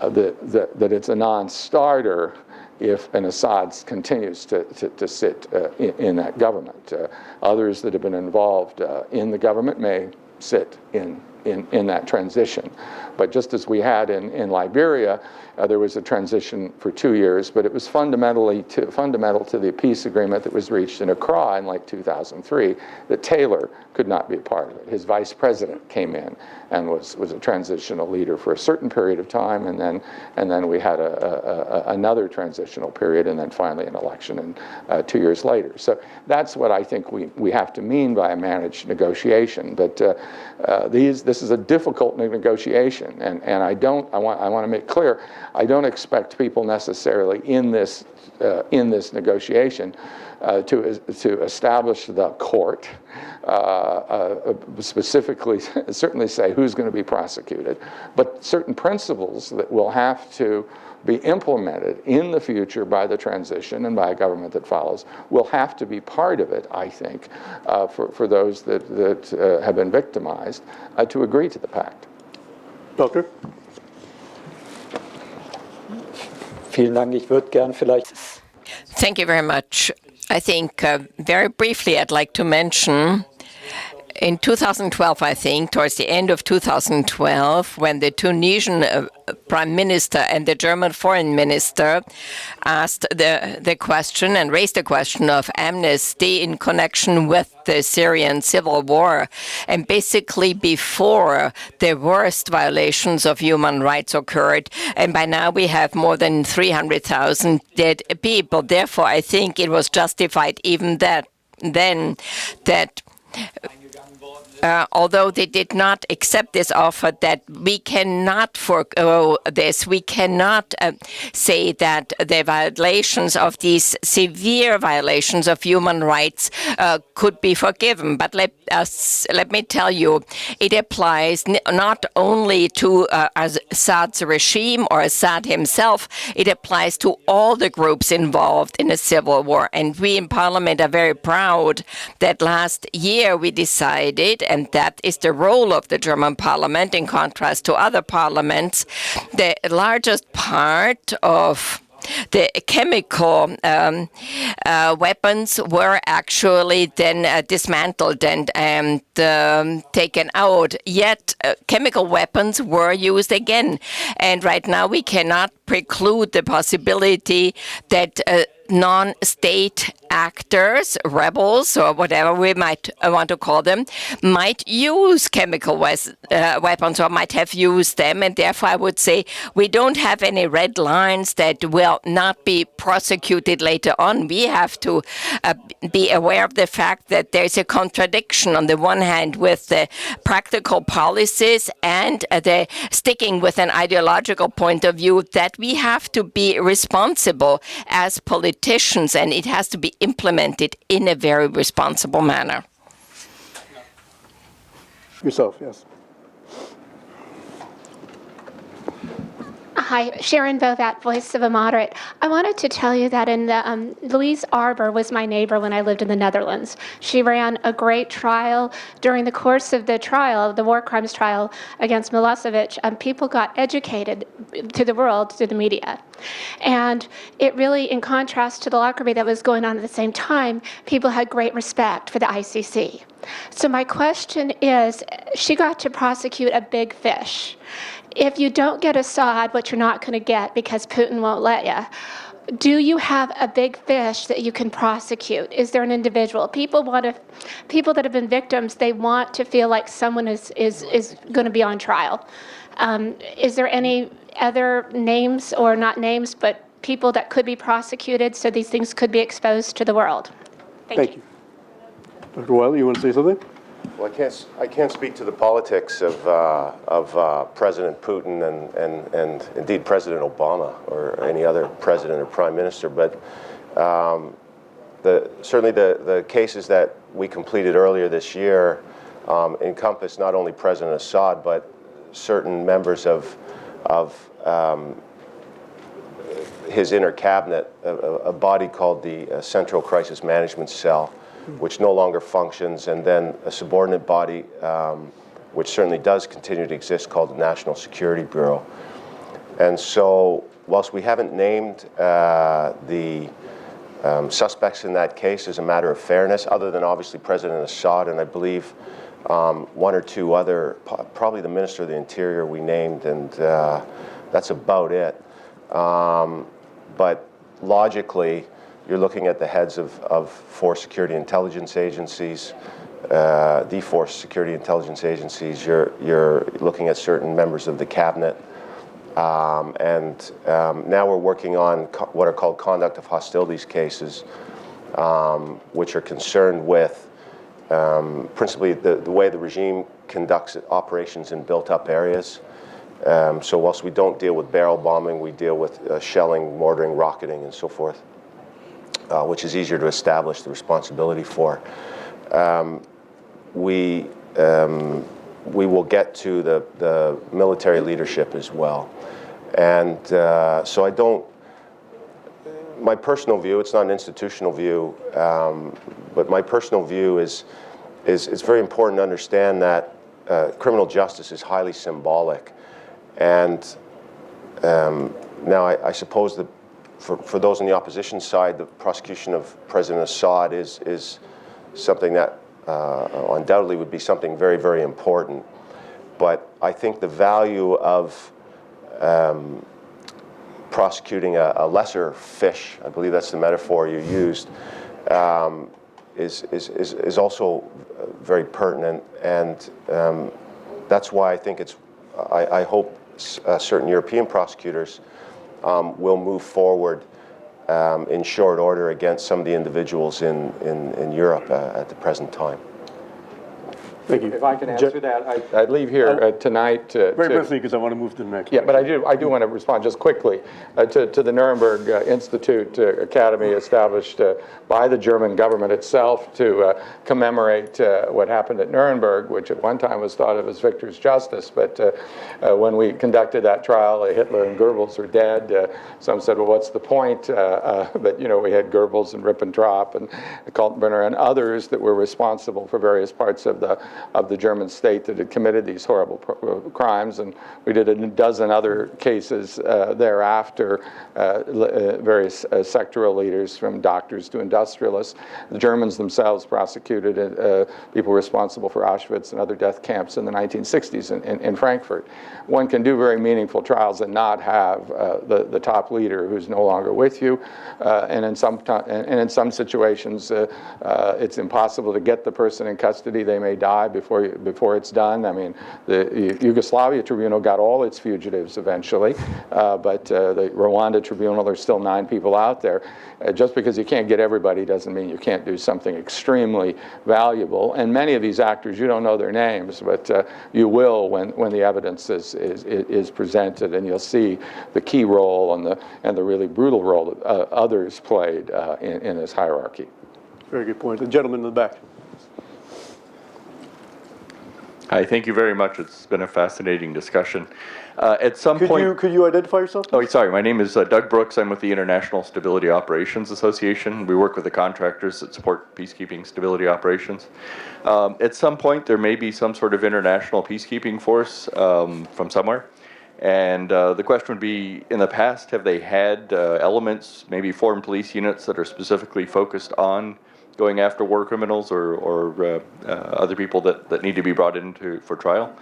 it's a non-starter if an Assad continues to sit in that government. Others that have been involved in the government may sit in that transition. But just as we had in Liberia, there was a transition for 2 years, but it was fundamental to the peace agreement that was reached in Accra in like 2003 that Taylor could not be a part of it. His vice president came in and was a transitional leader for a certain period of time, and then we had another transitional period, and then finally an election 2 years later. So that's what I think we have to mean by a managed negotiation. But this is a difficult negotiation, and I want to make clear, I don't expect people necessarily in this negotiation to establish the court, specifically, certainly say who's going to be prosecuted, but certain principles that will have to be implemented in the future by the transition and by a government that follows will have to be part of it, I think, for those that have been victimized to agree to the pact. Doctor? Vielen Dank. Ich würde gern vielleicht. Thank you very much. I think very briefly I'd like to mention in 2012, I think, towards the end of 2012, when the Tunisian prime minister and the German foreign minister asked the question and raised the question of amnesty in connection with the Syrian civil war, and basically before the worst violations of human rights occurred, and by now we have more than 300,000 dead people. Therefore, I think it was justified even that although they did not accept this offer, that we cannot forego this. We cannot say that the violations of these severe violations of human rights could be forgiven. But let me tell you, it applies not only to Assad's regime or Assad himself, it applies to all the groups involved in a civil war. And we in Parliament are very proud that last year we decided, and that is the role of the German Parliament in contrast to other parliaments, the largest part of the chemical weapons were actually then dismantled and taken out. Yet chemical weapons were used again. And right now we cannot preclude the possibility that non-state actors, rebels, or whatever we might want to call them, might use chemical weapons or might have used them. And therefore, I would say we don't have any red lines that will not be prosecuted later on. We have to be aware of the fact that there's a contradiction on the one hand with the practical policies and the sticking with an ideological point of view, that we have to be responsible as politicians, and it has to be implemented in a very responsible manner. Yourself, yes. Hi, Sharon Bovat, Voice of a Moderate. I wanted to tell you that Louise Arbour was my neighbor when I lived in the Netherlands. She ran a great trial. During the course of the trial, the war crimes trial against Milosevic, people got educated to the world through the media. And it really, in contrast to the Lockerbie that was going on at the same time, people had great respect for the ICC. So my question is, she got to prosecute a big fish. If you don't get Assad, what you're not going to get because Putin won't let you, do you have a big fish that you can prosecute? Is there an individual? People that have been victims, they want to feel like someone is going to be on trial. Is there any other names, or not names, but people that could be prosecuted so these things could be exposed to the world? Thank you. Dr. Wiley, you want to say something? Well, I can't speak to the politics of President Putin and indeed President Obama or any other president or prime minister, but certainly the cases that we completed earlier this year encompass not only President Assad but certain members of his inner cabinet, a body called the Central Crisis Management Cell, which no longer functions, and then a subordinate body, which certainly does continue to exist, called the National Security Bureau. And so, whilst we haven't named the suspects in that case as a matter of fairness, other than obviously President Assad and I believe one or two other, probably the Minister of the Interior we named, and that's about it. But logically, you're looking at the heads of four security intelligence agencies, the four security intelligence agencies. You're looking at certain members of the cabinet. And now we're working on what are called conduct of hostilities cases, which are concerned with principally the way the regime conducts operations in built-up areas. So whilst we don't deal with barrel bombing, we deal with shelling, mortaring, rocketing, and so forth, which is easier to establish the responsibility for. We will get to the military leadership as well. And so I don't, my personal view, it's not an institutional view, but my personal view is it's very important to understand that criminal justice is highly symbolic. And now I suppose that for those on the opposition side, the prosecution of President Assad is something that undoubtedly would be something very, very important. But I think the value of prosecuting a lesser fish, I believe that's the metaphor you used, is also very pertinent, and that's why I think I hope certain European prosecutors will move forward in short order against some of the individuals in Europe at the present time. Thank you. If I can answer that, I'd leave here tonight Very briefly, because I want to move to the next. Yeah, but I do want to respond just quickly to the Nuremberg Institute Academy established by the German government itself to commemorate what happened at Nuremberg, which at one time was thought of as victor's justice. But when we conducted that trial, Hitler and Goebbels were dead. Some said, well, what's the point? But, you know, we had Goebbels and Ribbentrop and Kaltenbrunner and others that were responsible for various parts of the German state that had committed these horrible crimes, and we did a dozen other cases thereafter, various sectoral leaders from doctors to industrialists. The Germans themselves prosecuted people responsible for Auschwitz and other death camps in the 1960s in Frankfurt. One can do very meaningful trials and not have the top leader who's no longer with you, and in some situations it's impossible to get the person in custody. They may die before it's done. I mean, the Yugoslavia Tribunal got all its fugitives eventually, but the Rwanda Tribunal, there's still 9 people out there. Just because you can't get everybody doesn't mean you can't do something extremely valuable. And many of these actors, you don't know their names, but you will when the evidence is presented, and you'll see the key role and the really brutal role that others played in this hierarchy. Very good point. The gentleman in the back. Hi, thank you very much. It's been a fascinating discussion. At some point... Could you identify yourself? Oh, sorry. My name is Doug Brooks. I'm with the International Stability Operations Association. We work with the contractors that support peacekeeping stability operations. At some point, there may be some sort of international peacekeeping force from somewhere. And the question would be, in the past, have they had elements, maybe foreign police units that are specifically focused on going after war criminals or other people that need to be brought in for trial?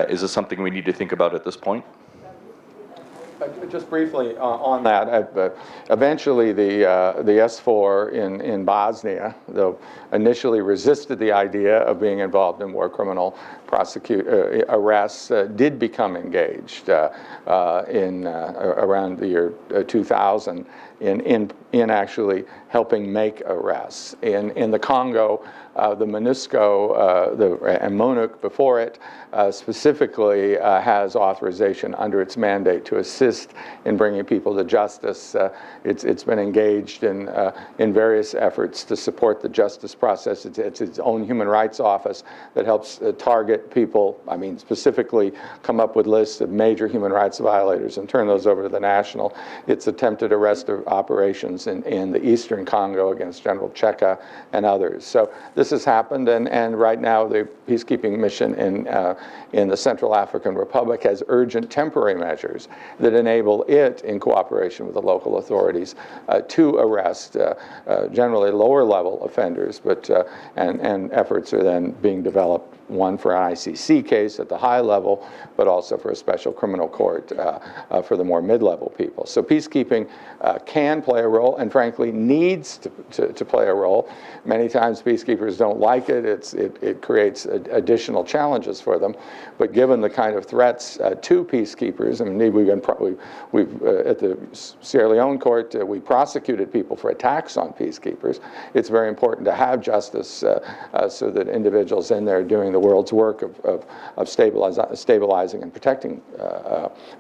Is this something we need to think about at this point? Just briefly on that, eventually the S4 in Bosnia, though initially resisted the idea of being involved in war criminal arrests, did become engaged around the year 2000 in actually helping make arrests. In the Congo, the MONUSCO and MONUC before it specifically has authorization under its mandate to assist in bringing people to justice. It's been engaged in various efforts to support the justice process. It's its own human rights office that helps target target people, I mean specifically come up with lists of major human rights violators and turn those over to the national. It's attempted arrest operations in the eastern Congo against General Cheka and others. So this has happened, and right now the peacekeeping mission in the Central African Republic has urgent temporary measures that enable it, in cooperation with the local authorities, to arrest generally lower level offenders, but and efforts are then being developed, one for an ICC case at the high level, but also for a special criminal court for the more mid-level people. So peacekeeping can play a role, and frankly needs to play a role. Many times peacekeepers don't like it. It creates additional challenges for them. But given the kind of threats to peacekeepers, I mean, we've at the Sierra Leone court, we prosecuted people for attacks on peacekeepers. It's very important to have justice so that individuals in there doing the world's work of stabilizing and protecting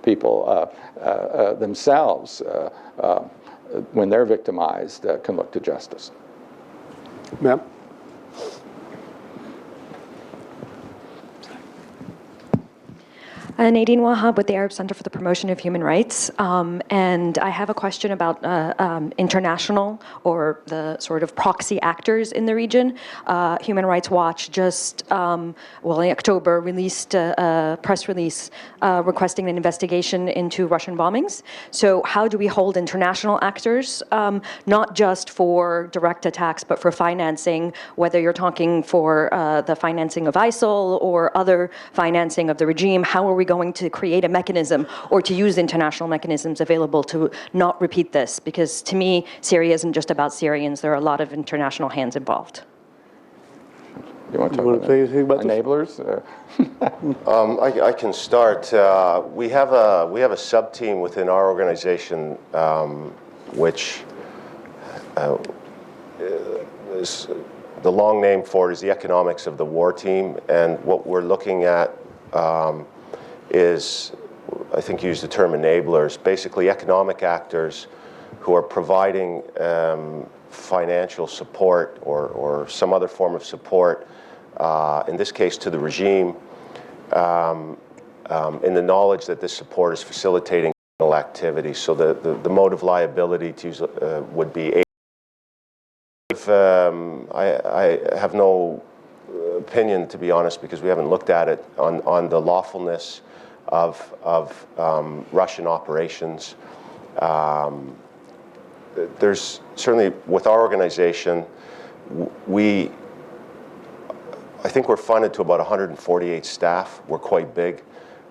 people themselves when they're victimized can look to justice. Ma'am? Nadine Wahab with the Arab Center for the Promotion of Human Rights. And I have a question about international or the sort of proxy actors in the region. Human Rights Watch just, in October, released a press release requesting an investigation into Russian bombings. So how do we hold international actors, not just for direct attacks, but for financing, whether you're talking for the financing of ISIL or other financing of the regime? How are we going to create a mechanism or to use international mechanisms available to not repeat this? Because to me, Syria isn't just about Syrians. There are a lot of international hands involved. You want to talk about enablers? I can start. We have a sub-team within our organization which is, the long name for it is the Economics of the War Team, and what we're looking at is, I think you used the term enablers, basically economic actors who are providing financial support or some other form of support, in this case to the regime, in the knowledge that this support is facilitating criminal activity. So the mode of liability to use, would be. I have no opinion, to be honest, because we haven't looked at it on the lawfulness of Russian operations. There's certainly, with our organization, I think we're funded to about 148 staff. We're quite big,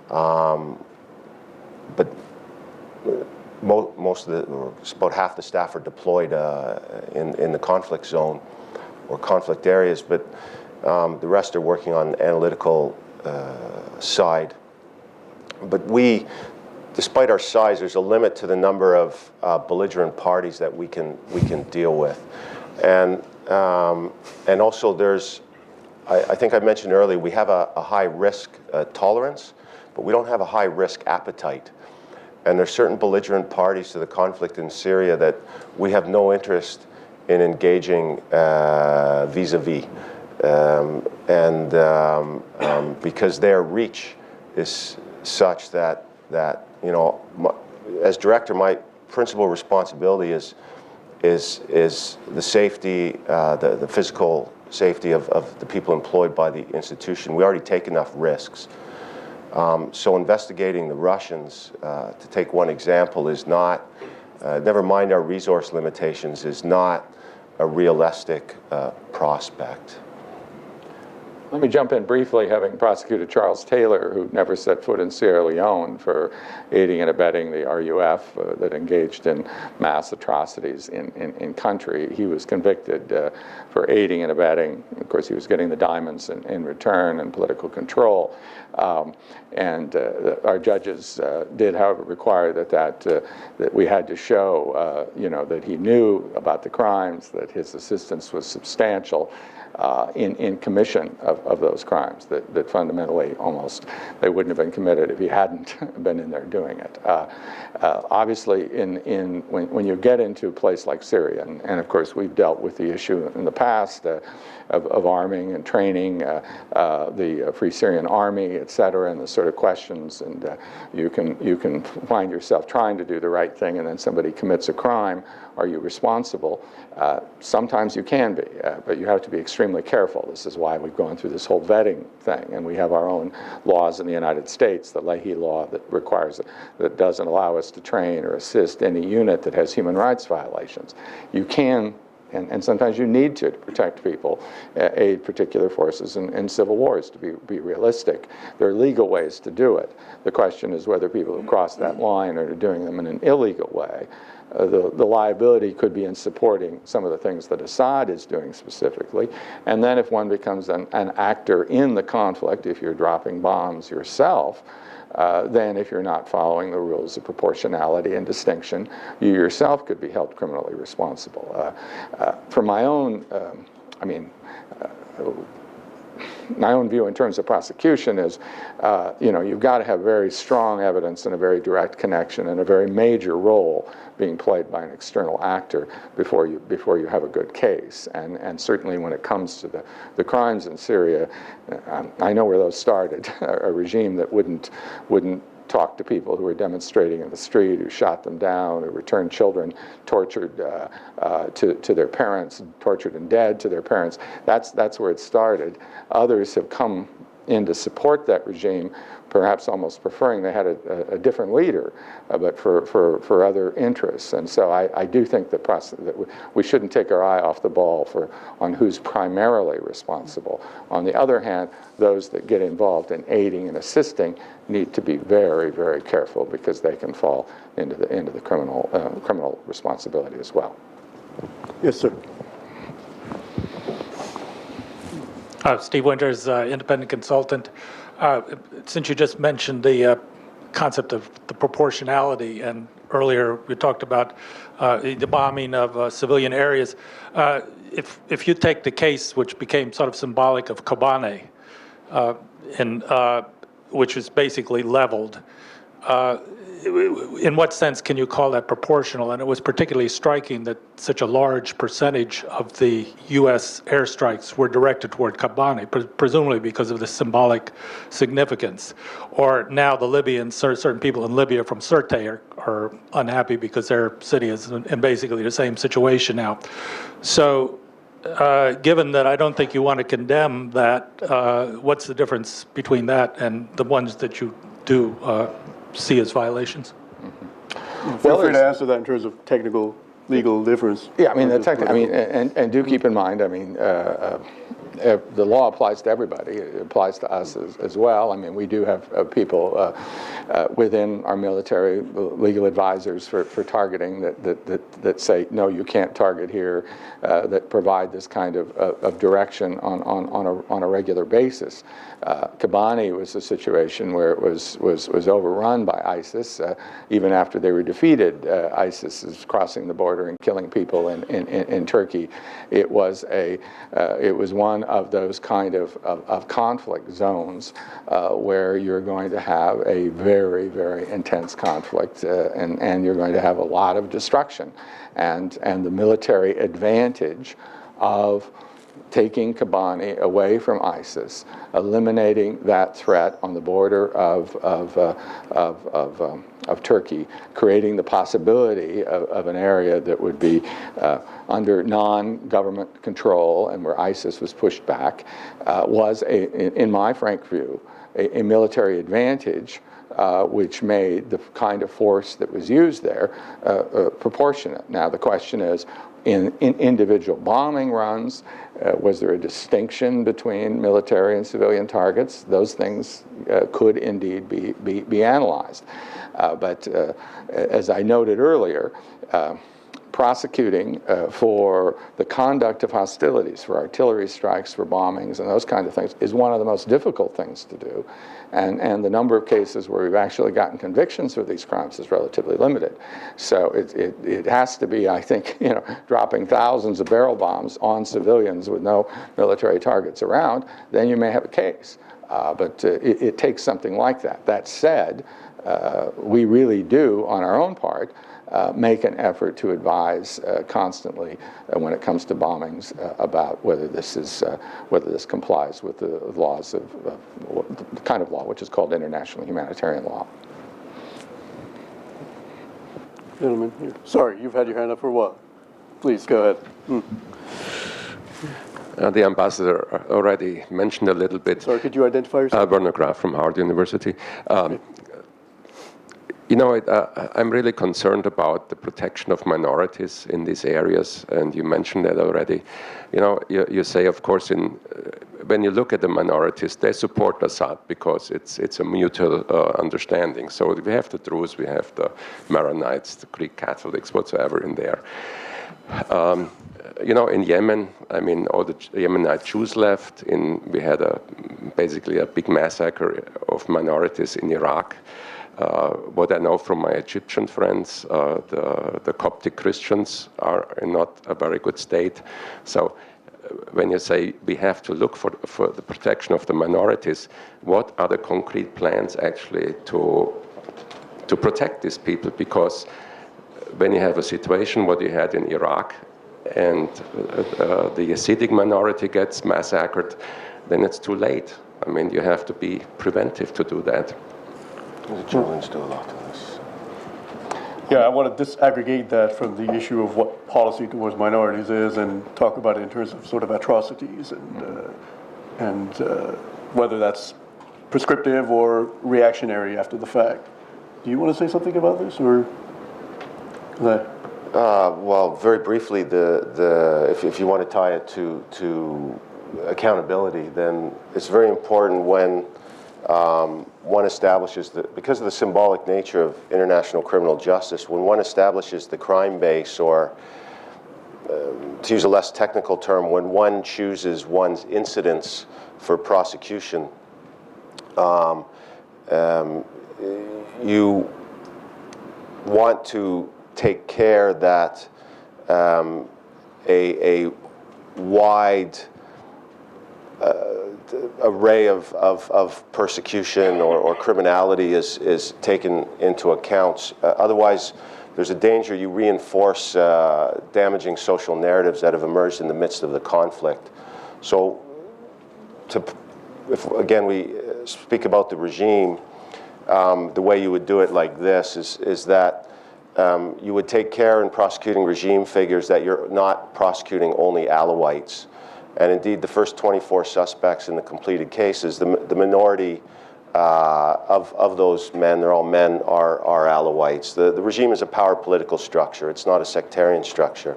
but most of about half the staff are deployed in the conflict zone or conflict areas, but the rest are working on the analytical side. But despite our size, there's a limit to the number of belligerent parties that we can deal with, and also there's, I think I mentioned earlier, we have a high risk tolerance, but we don't have a high risk appetite. And there's certain belligerent parties to the conflict in Syria that we have no interest in engaging vis-a-vis, because their reach is such that you know, as director, my principal responsibility is the safety, the physical safety of the people employed by the institution. We already take enough risks. So investigating the Russians, to take one example, is not, never mind our resource limitations, is not a realistic prospect. Let me jump in briefly, having prosecuted Charles Taylor, who never set foot in Sierra Leone, for aiding and abetting the RUF that engaged in mass atrocities in country. He was convicted for aiding and abetting. Of course, he was getting the diamonds in return and political control. And our judges did, however, require that we had to show, you know, that he knew about the crimes, that his assistance was substantial in commission of of those crimes that fundamentally almost they wouldn't have been committed if he hadn't been in there doing it. Obviously, when you get into a place like Syria, and of course we've dealt with the issue in the past of arming and training the Free Syrian Army, et cetera, and the sort of questions, and you can find yourself trying to do the right thing, and then somebody commits a crime. Are you responsible? Sometimes you can be, but you have to be extremely careful. This is why we've gone through this whole vetting thing, and we have our own laws in the United States, the Leahy law that doesn't allow us to train or assist any unit that has human rights violations. You can, and sometimes you need to protect people, aid particular forces in civil wars, to be realistic. There are legal ways to do it. The question is whether people who cross that line are doing them in an illegal way. The liability could be in supporting some of the things that Assad is doing specifically. And then if one becomes an actor in the conflict, if you're dropping bombs yourself, then if you're not following the rules of proportionality and distinction, you yourself could be held criminally responsible. For my own, my own view in terms of prosecution is, you've got to have very strong evidence and a very direct connection and a very major role being played by an external actor before you have a good case. And certainly when it comes to the crimes in Syria, I know where those started. A regime that wouldn't talk to people who were demonstrating in the street, who shot them down, who returned children tortured to their parents, tortured and dead to their parents. That's where it started. Others have come in to support that regime, perhaps almost preferring they had a different leader, but for other interests. And so I do think that we shouldn't take our eye off the ball on who's primarily responsible. On the other hand, those that get involved in aiding and assisting need to be very, very careful, because they can fall into the criminal responsibility as well. Yes, sir. Steve Winters, independent consultant. Since you just mentioned the concept of the proportionality, and earlier we talked about the bombing of civilian areas, if you take the case which became sort of symbolic of Kobane, which is basically leveled, in what sense can you call that proportional? And it was particularly striking that such a large percentage of the U.S. airstrikes were directed toward Kobane, presumably because of the symbolic significance. Or now the Libyans, certain people in Libya from Sirte are unhappy because their city is in basically the same situation now. So given that I don't think you want to condemn that, what's the difference between that and the ones that you do see as violations? Feel free to answer that in terms of technical, legal difference. Yeah, and do keep in mind, the law applies to everybody. It applies to us as well. We do have people within our military, legal advisors for targeting that say, no, you can't target here, that provide this kind of direction on a regular basis. Kobane was a situation where it was overrun by ISIS. Even after they were defeated, ISIS is crossing the border and killing people in Turkey. It was one of those kind of conflict zones where you're going to have a very, very intense conflict, and you're going to have a lot of destruction. And the military advantage of taking Kobane away from ISIS, eliminating that threat on the border of Turkey, creating the possibility of an area that would be under non-government control and where ISIS was pushed back, was, in my frank view, a military advantage which made the kind of force that was used there proportionate. Now, the question is, in individual bombing runs, was there a distinction between military and civilian targets? Those things could indeed be analyzed. But as I noted earlier, prosecuting for the conduct of hostilities, for artillery strikes, for bombings, and those kinds of things is one of the most difficult things to do. And the number of cases where we've actually gotten convictions for these crimes is relatively limited. So it has to be, I think, dropping thousands of barrel bombs on civilians with no military targets around, then you may have a case. But it takes something like that. That said, we really do, on our own part, make an effort to advise constantly when it comes to bombings about whether this complies with the laws of the kind of law which is called international humanitarian law. Gentlemen here. Sorry, you've had your hand up for a while. Please go ahead. The ambassador already mentioned a little bit. Sorry, could you identify yourself? Werner Graf from Harvard University. I'm really concerned about the protection of minorities in these areas, and you mentioned that already. You say, of course, when you look at the minorities, they support Assad because it's a mutual understanding. So we have the Druze, we have the Maronites, the Greek Catholics, whatsoever in there. In Yemen, all the Yemenite Jews left. We had basically a big massacre of minorities in Iraq. What I know from my Egyptian friends, the Coptic Christians are in not a very good state. So when you say we have to look for the protection of the minorities, what are the concrete plans actually to protect these people? Because when you have a situation what you had in Iraq and the Hasidic minority gets massacred, then it's too late. You have to be preventive to do that. The children do a lot of this. Yeah, I want to disaggregate that from the issue of what policy towards minorities is and talk about it in terms of sort of atrocities and whether that's prescriptive or reactionary after the fact. Do you want to say something about this, or? Well, very briefly, if you want to tie it to accountability, then it's very important when one establishes because of the symbolic nature of international criminal justice, when one establishes the crime base, or to use a less technical term, when one chooses one's incidents for prosecution, you want to take care that a wide array of persecution or criminality is taken into account. Otherwise, there's a danger you reinforce damaging social narratives that have emerged in the midst of the conflict. So, if again we speak about the regime, the way you would do it like this is that you would take care in prosecuting regime figures that you're not prosecuting only Alawites. And indeed, the first 24 suspects in the completed cases, the minority of those men, they're all men, are Alawites. The regime is a power political structure. It's not a sectarian structure.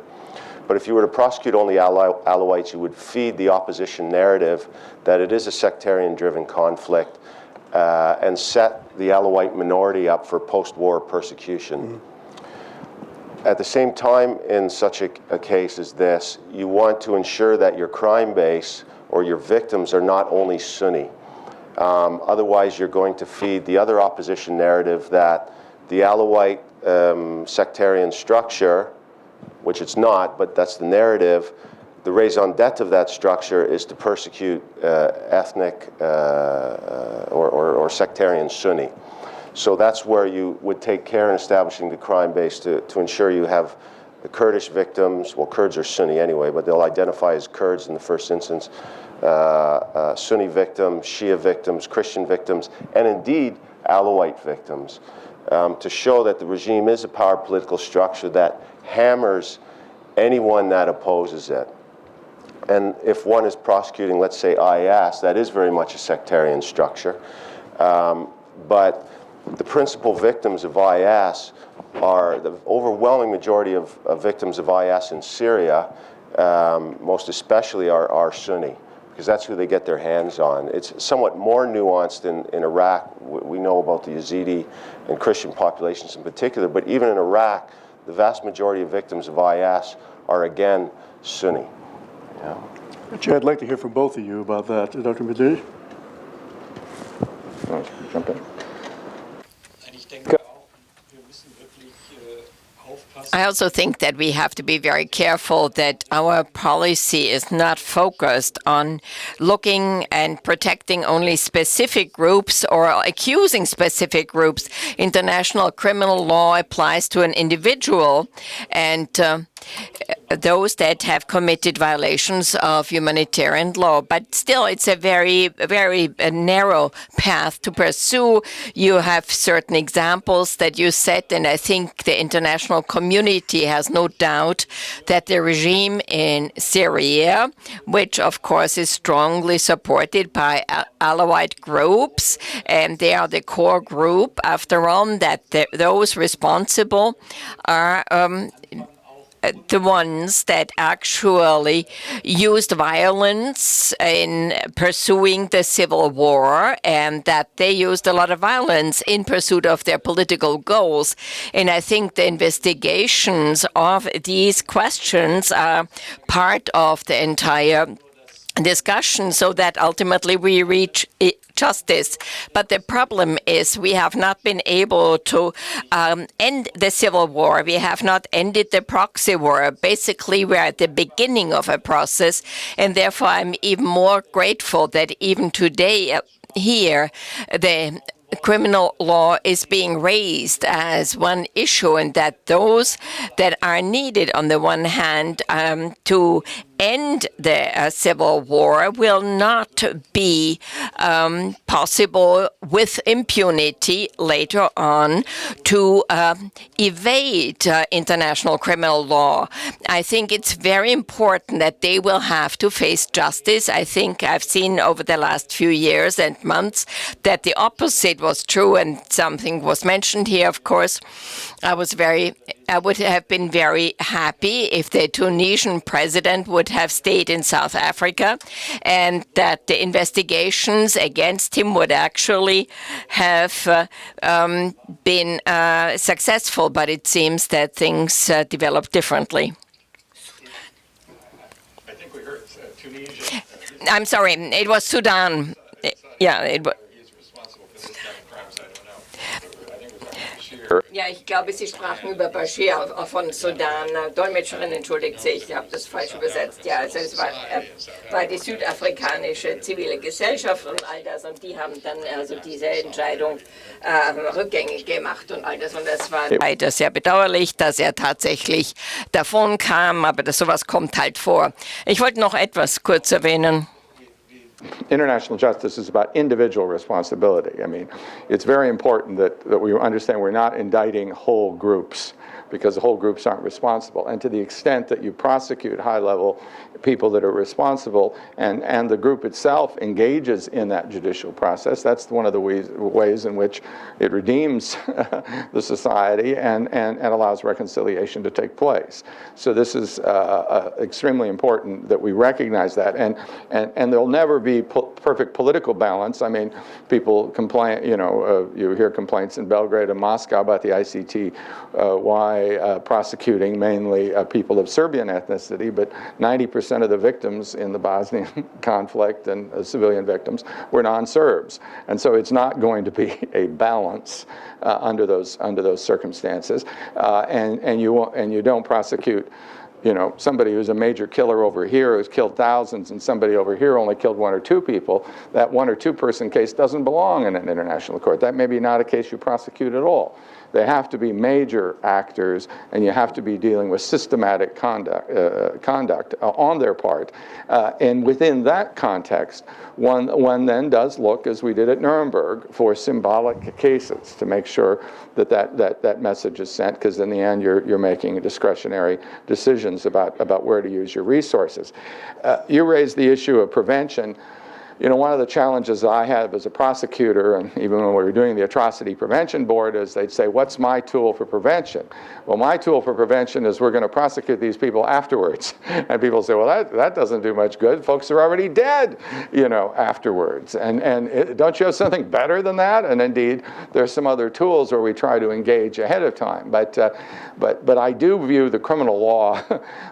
But if you were to prosecute only Alawites, you would feed the opposition narrative that it is a sectarian-driven conflict and set the Alawite minority up for post-war persecution. Mm-hmm. At the same time, in such a case as this, you want to ensure that your crime base or your victims are not only Sunni. Otherwise, you're going to feed the other opposition narrative that the Alawite sectarian structure, which it's not, but that's the narrative, the raison d'etre of that structure is to persecute ethnic or sectarian Sunni. So that's where you would take care in establishing the crime base to ensure you have the Kurdish victims. Well, Kurds are Sunni anyway, but they'll identify as Kurds in the first instance. Sunni victims, Shia victims, Christian victims, and indeed Alawite victims, to show that the regime is a power political structure that hammers anyone that opposes it. And if one is prosecuting, let's say, IS, that is very much a sectarian structure. But the principal victims of IS are the overwhelming majority of victims of IS in Syria, most especially are Sunni, because that's who they get their hands on. It's somewhat more nuanced in Iraq. We know about the Yazidi and Christian populations in particular, but even in Iraq, the vast majority of victims of IS are again Sunni. Yeah. Actually, I'd like to hear from both of you about that. Dr. Madej? Jump in. I also think that we have to be very careful that our policy is not focused on looking and protecting only specific groups or accusing specific groups. International criminal law applies to an individual, and those that have committed violations of humanitarian law. But still, it's a very, very narrow path to pursue. You have certain examples that you set, and I think the international community has no doubt that the regime in Syria, which of course is strongly supported by Alawite groups, and they are the core group after all, that those responsible are the ones that actually used violence in pursuing the civil war, and that they used a lot of violence in pursuit of their political goals. And I think the investigations of these questions are part of the entire discussion so that ultimately we reach justice. But the problem is we have not been able to end the civil war. We have not ended the proxy war. Basically, we're at the beginning of a process, and therefore I'm even more grateful that even today here the criminal law is being raised as one issue, and that those that are needed on the one hand to end the civil war will not be possible with impunity later on to evade international criminal law. I think it's very important that they will have to face justice. I think I've seen over the last few years and months that the opposite was true, and something was mentioned here, of course. I would have been very happy if the Tunisian president would have stayed in South Africa, and that the investigations against him would actually have been successful, but it seems that things developed differently. I think we heard Tunisia. I'm sorry, it was Sudan. Yeah, it was. Ja, ich glaube, Sie sprachen über Bashir von Sudan. Dolmetscherin entschuldigt sich, ich habe das falsch übersetzt. Ja, also es war die südafrikanische zivile Gesellschaft und all das, und die haben dann also diese Entscheidung rückgängig gemacht und all das. Und das war leider sehr bedauerlich, dass er tatsächlich davon kam, aber sowas kommt halt vor. Ich wollte noch etwas kurz erwähnen. International justice is about individual responsibility. I mean, it's very important that we understand we're not indicting whole groups, because the whole groups aren't responsible. And to the extent that you prosecute high-level people that are responsible, and the group itself engages in that judicial process, that's one of the ways in which it redeems the society and allows reconciliation to take place. So this is extremely important that we recognize that. And there'll never be perfect political balance. I mean, people complain, you hear complaints in Belgrade and Moscow about the ICTY prosecuting mainly people of Serbian ethnicity, but 90% of the victims in the Bosnian conflict and civilian victims were non-Serbs. And so it's not going to be a balance under those circumstances. And you don't prosecute somebody who's a major killer over here who's killed thousands, and somebody over here only killed 1 or 2 people. That 1 or 2 person case doesn't belong in an international court. That may be not a case you prosecute at all. They have to be major actors, and you have to be dealing with systematic conduct on their part. And within that context, one then does look, as we did at Nuremberg, for symbolic cases to make sure that message is sent, because in the end you're making discretionary decisions about where to use your resources. You raised the issue of prevention. one of the challenges I have as a prosecutor, and even when we were doing the Atrocity Prevention Board, is they'd say, what's my tool for prevention? Well, my tool for prevention is we're going to prosecute these people afterwards. And people say, well, that doesn't do much good. Folks are already dead, afterwards. And don't you have something better than that? And indeed, there's some other tools where we try to engage ahead of time. But I do view the criminal law,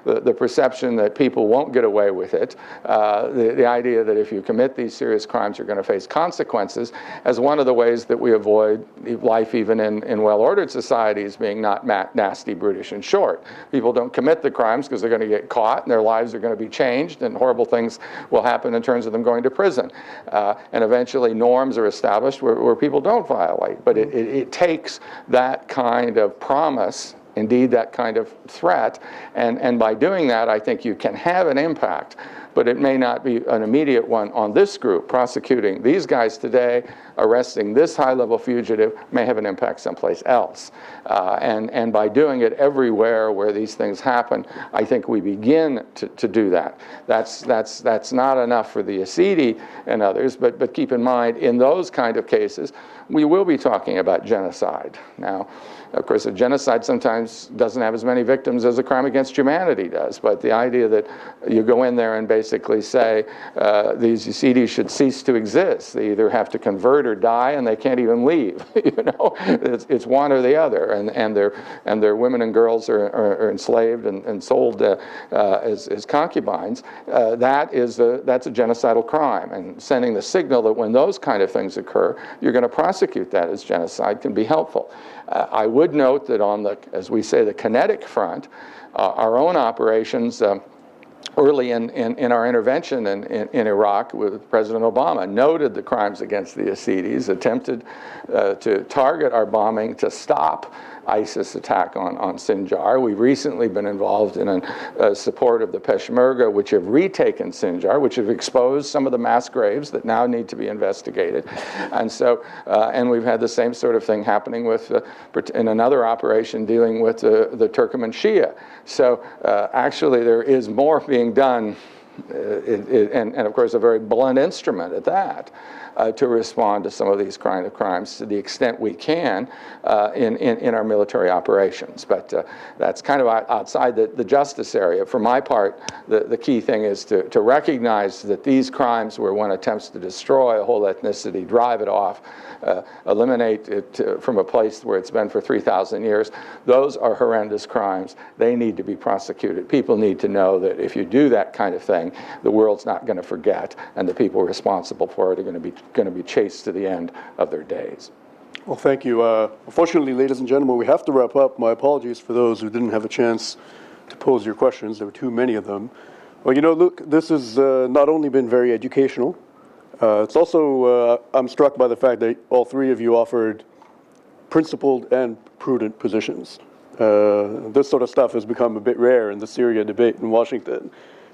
the perception that people won't get away with it, the idea that if you commit these serious crimes, you're going to face consequences, as one of the ways that we avoid life even in well-ordered societies being not nasty, brutish, and short. People don't commit the crimes because they're going to get caught and their lives are going to be changed and horrible things will happen in terms of them going to prison. And eventually norms are established where people don't violate. But it takes that kind of promise, indeed that kind of threat, and by doing that I think you can have an impact, but it may not be an immediate one on this group. Prosecuting these guys today, arresting this high-level fugitive may have an impact someplace else. And by doing it everywhere where these things happen, I think we begin to do that. That's not enough for the Yazidi and others, but keep in mind, in those kind of cases, we will be talking about genocide. Now, of course, a genocide sometimes doesn't have as many victims as a crime against humanity does, but the idea that you go in there and basically say these Yazidis should cease to exist, they either have to convert or die, and they can't even leave. It's one or the other, and their women and girls are enslaved and sold as concubines. That's a genocidal crime, and sending the signal that when those kind of things occur, you're going to prosecute that as genocide can be helpful. I would note that on the, as we say, the kinetic front, our own operations early in our intervention in Iraq with President Obama noted the crimes against the Yazidis, attempted to target our bombing to stop ISIS attack on Sinjar. We've recently been involved in support of the Peshmerga, which have retaken Sinjar, which have exposed some of the mass graves that now need to be investigated. And so, and we've had the same sort of thing happening in another operation dealing with the Turkoman Shia. So actually there is more being done, and of course a very blunt instrument at that, to respond to some of these kind of crimes to the extent we can in our military operations. But that's kind of outside the justice area. For my part, the key thing is to recognize that these crimes where one attempts to destroy a whole ethnicity, drive it off, eliminate it from a place where it's been for 3,000 years, those are horrendous crimes. They need to be prosecuted. People need to know that if you do that kind of thing, the world's not going to forget, and the people responsible for it are going to be chased to the end of their days. Well, thank you. Unfortunately, ladies and gentlemen, we have to wrap up. My apologies for those who didn't have a chance to pose your questions. There were too many of them. Well, look, this has not only been very educational, it's also, I'm struck by the fact that all three of you offered principled and prudent positions. This sort of stuff has become a bit rare in the Syria debate in Washington.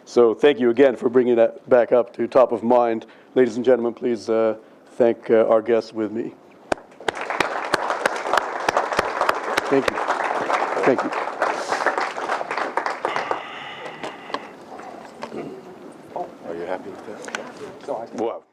So thank you again for bringing that back up to top of mind. Ladies and gentlemen, please thank our guests with me. Thank you. Thank you. Are you happy with that? Wow.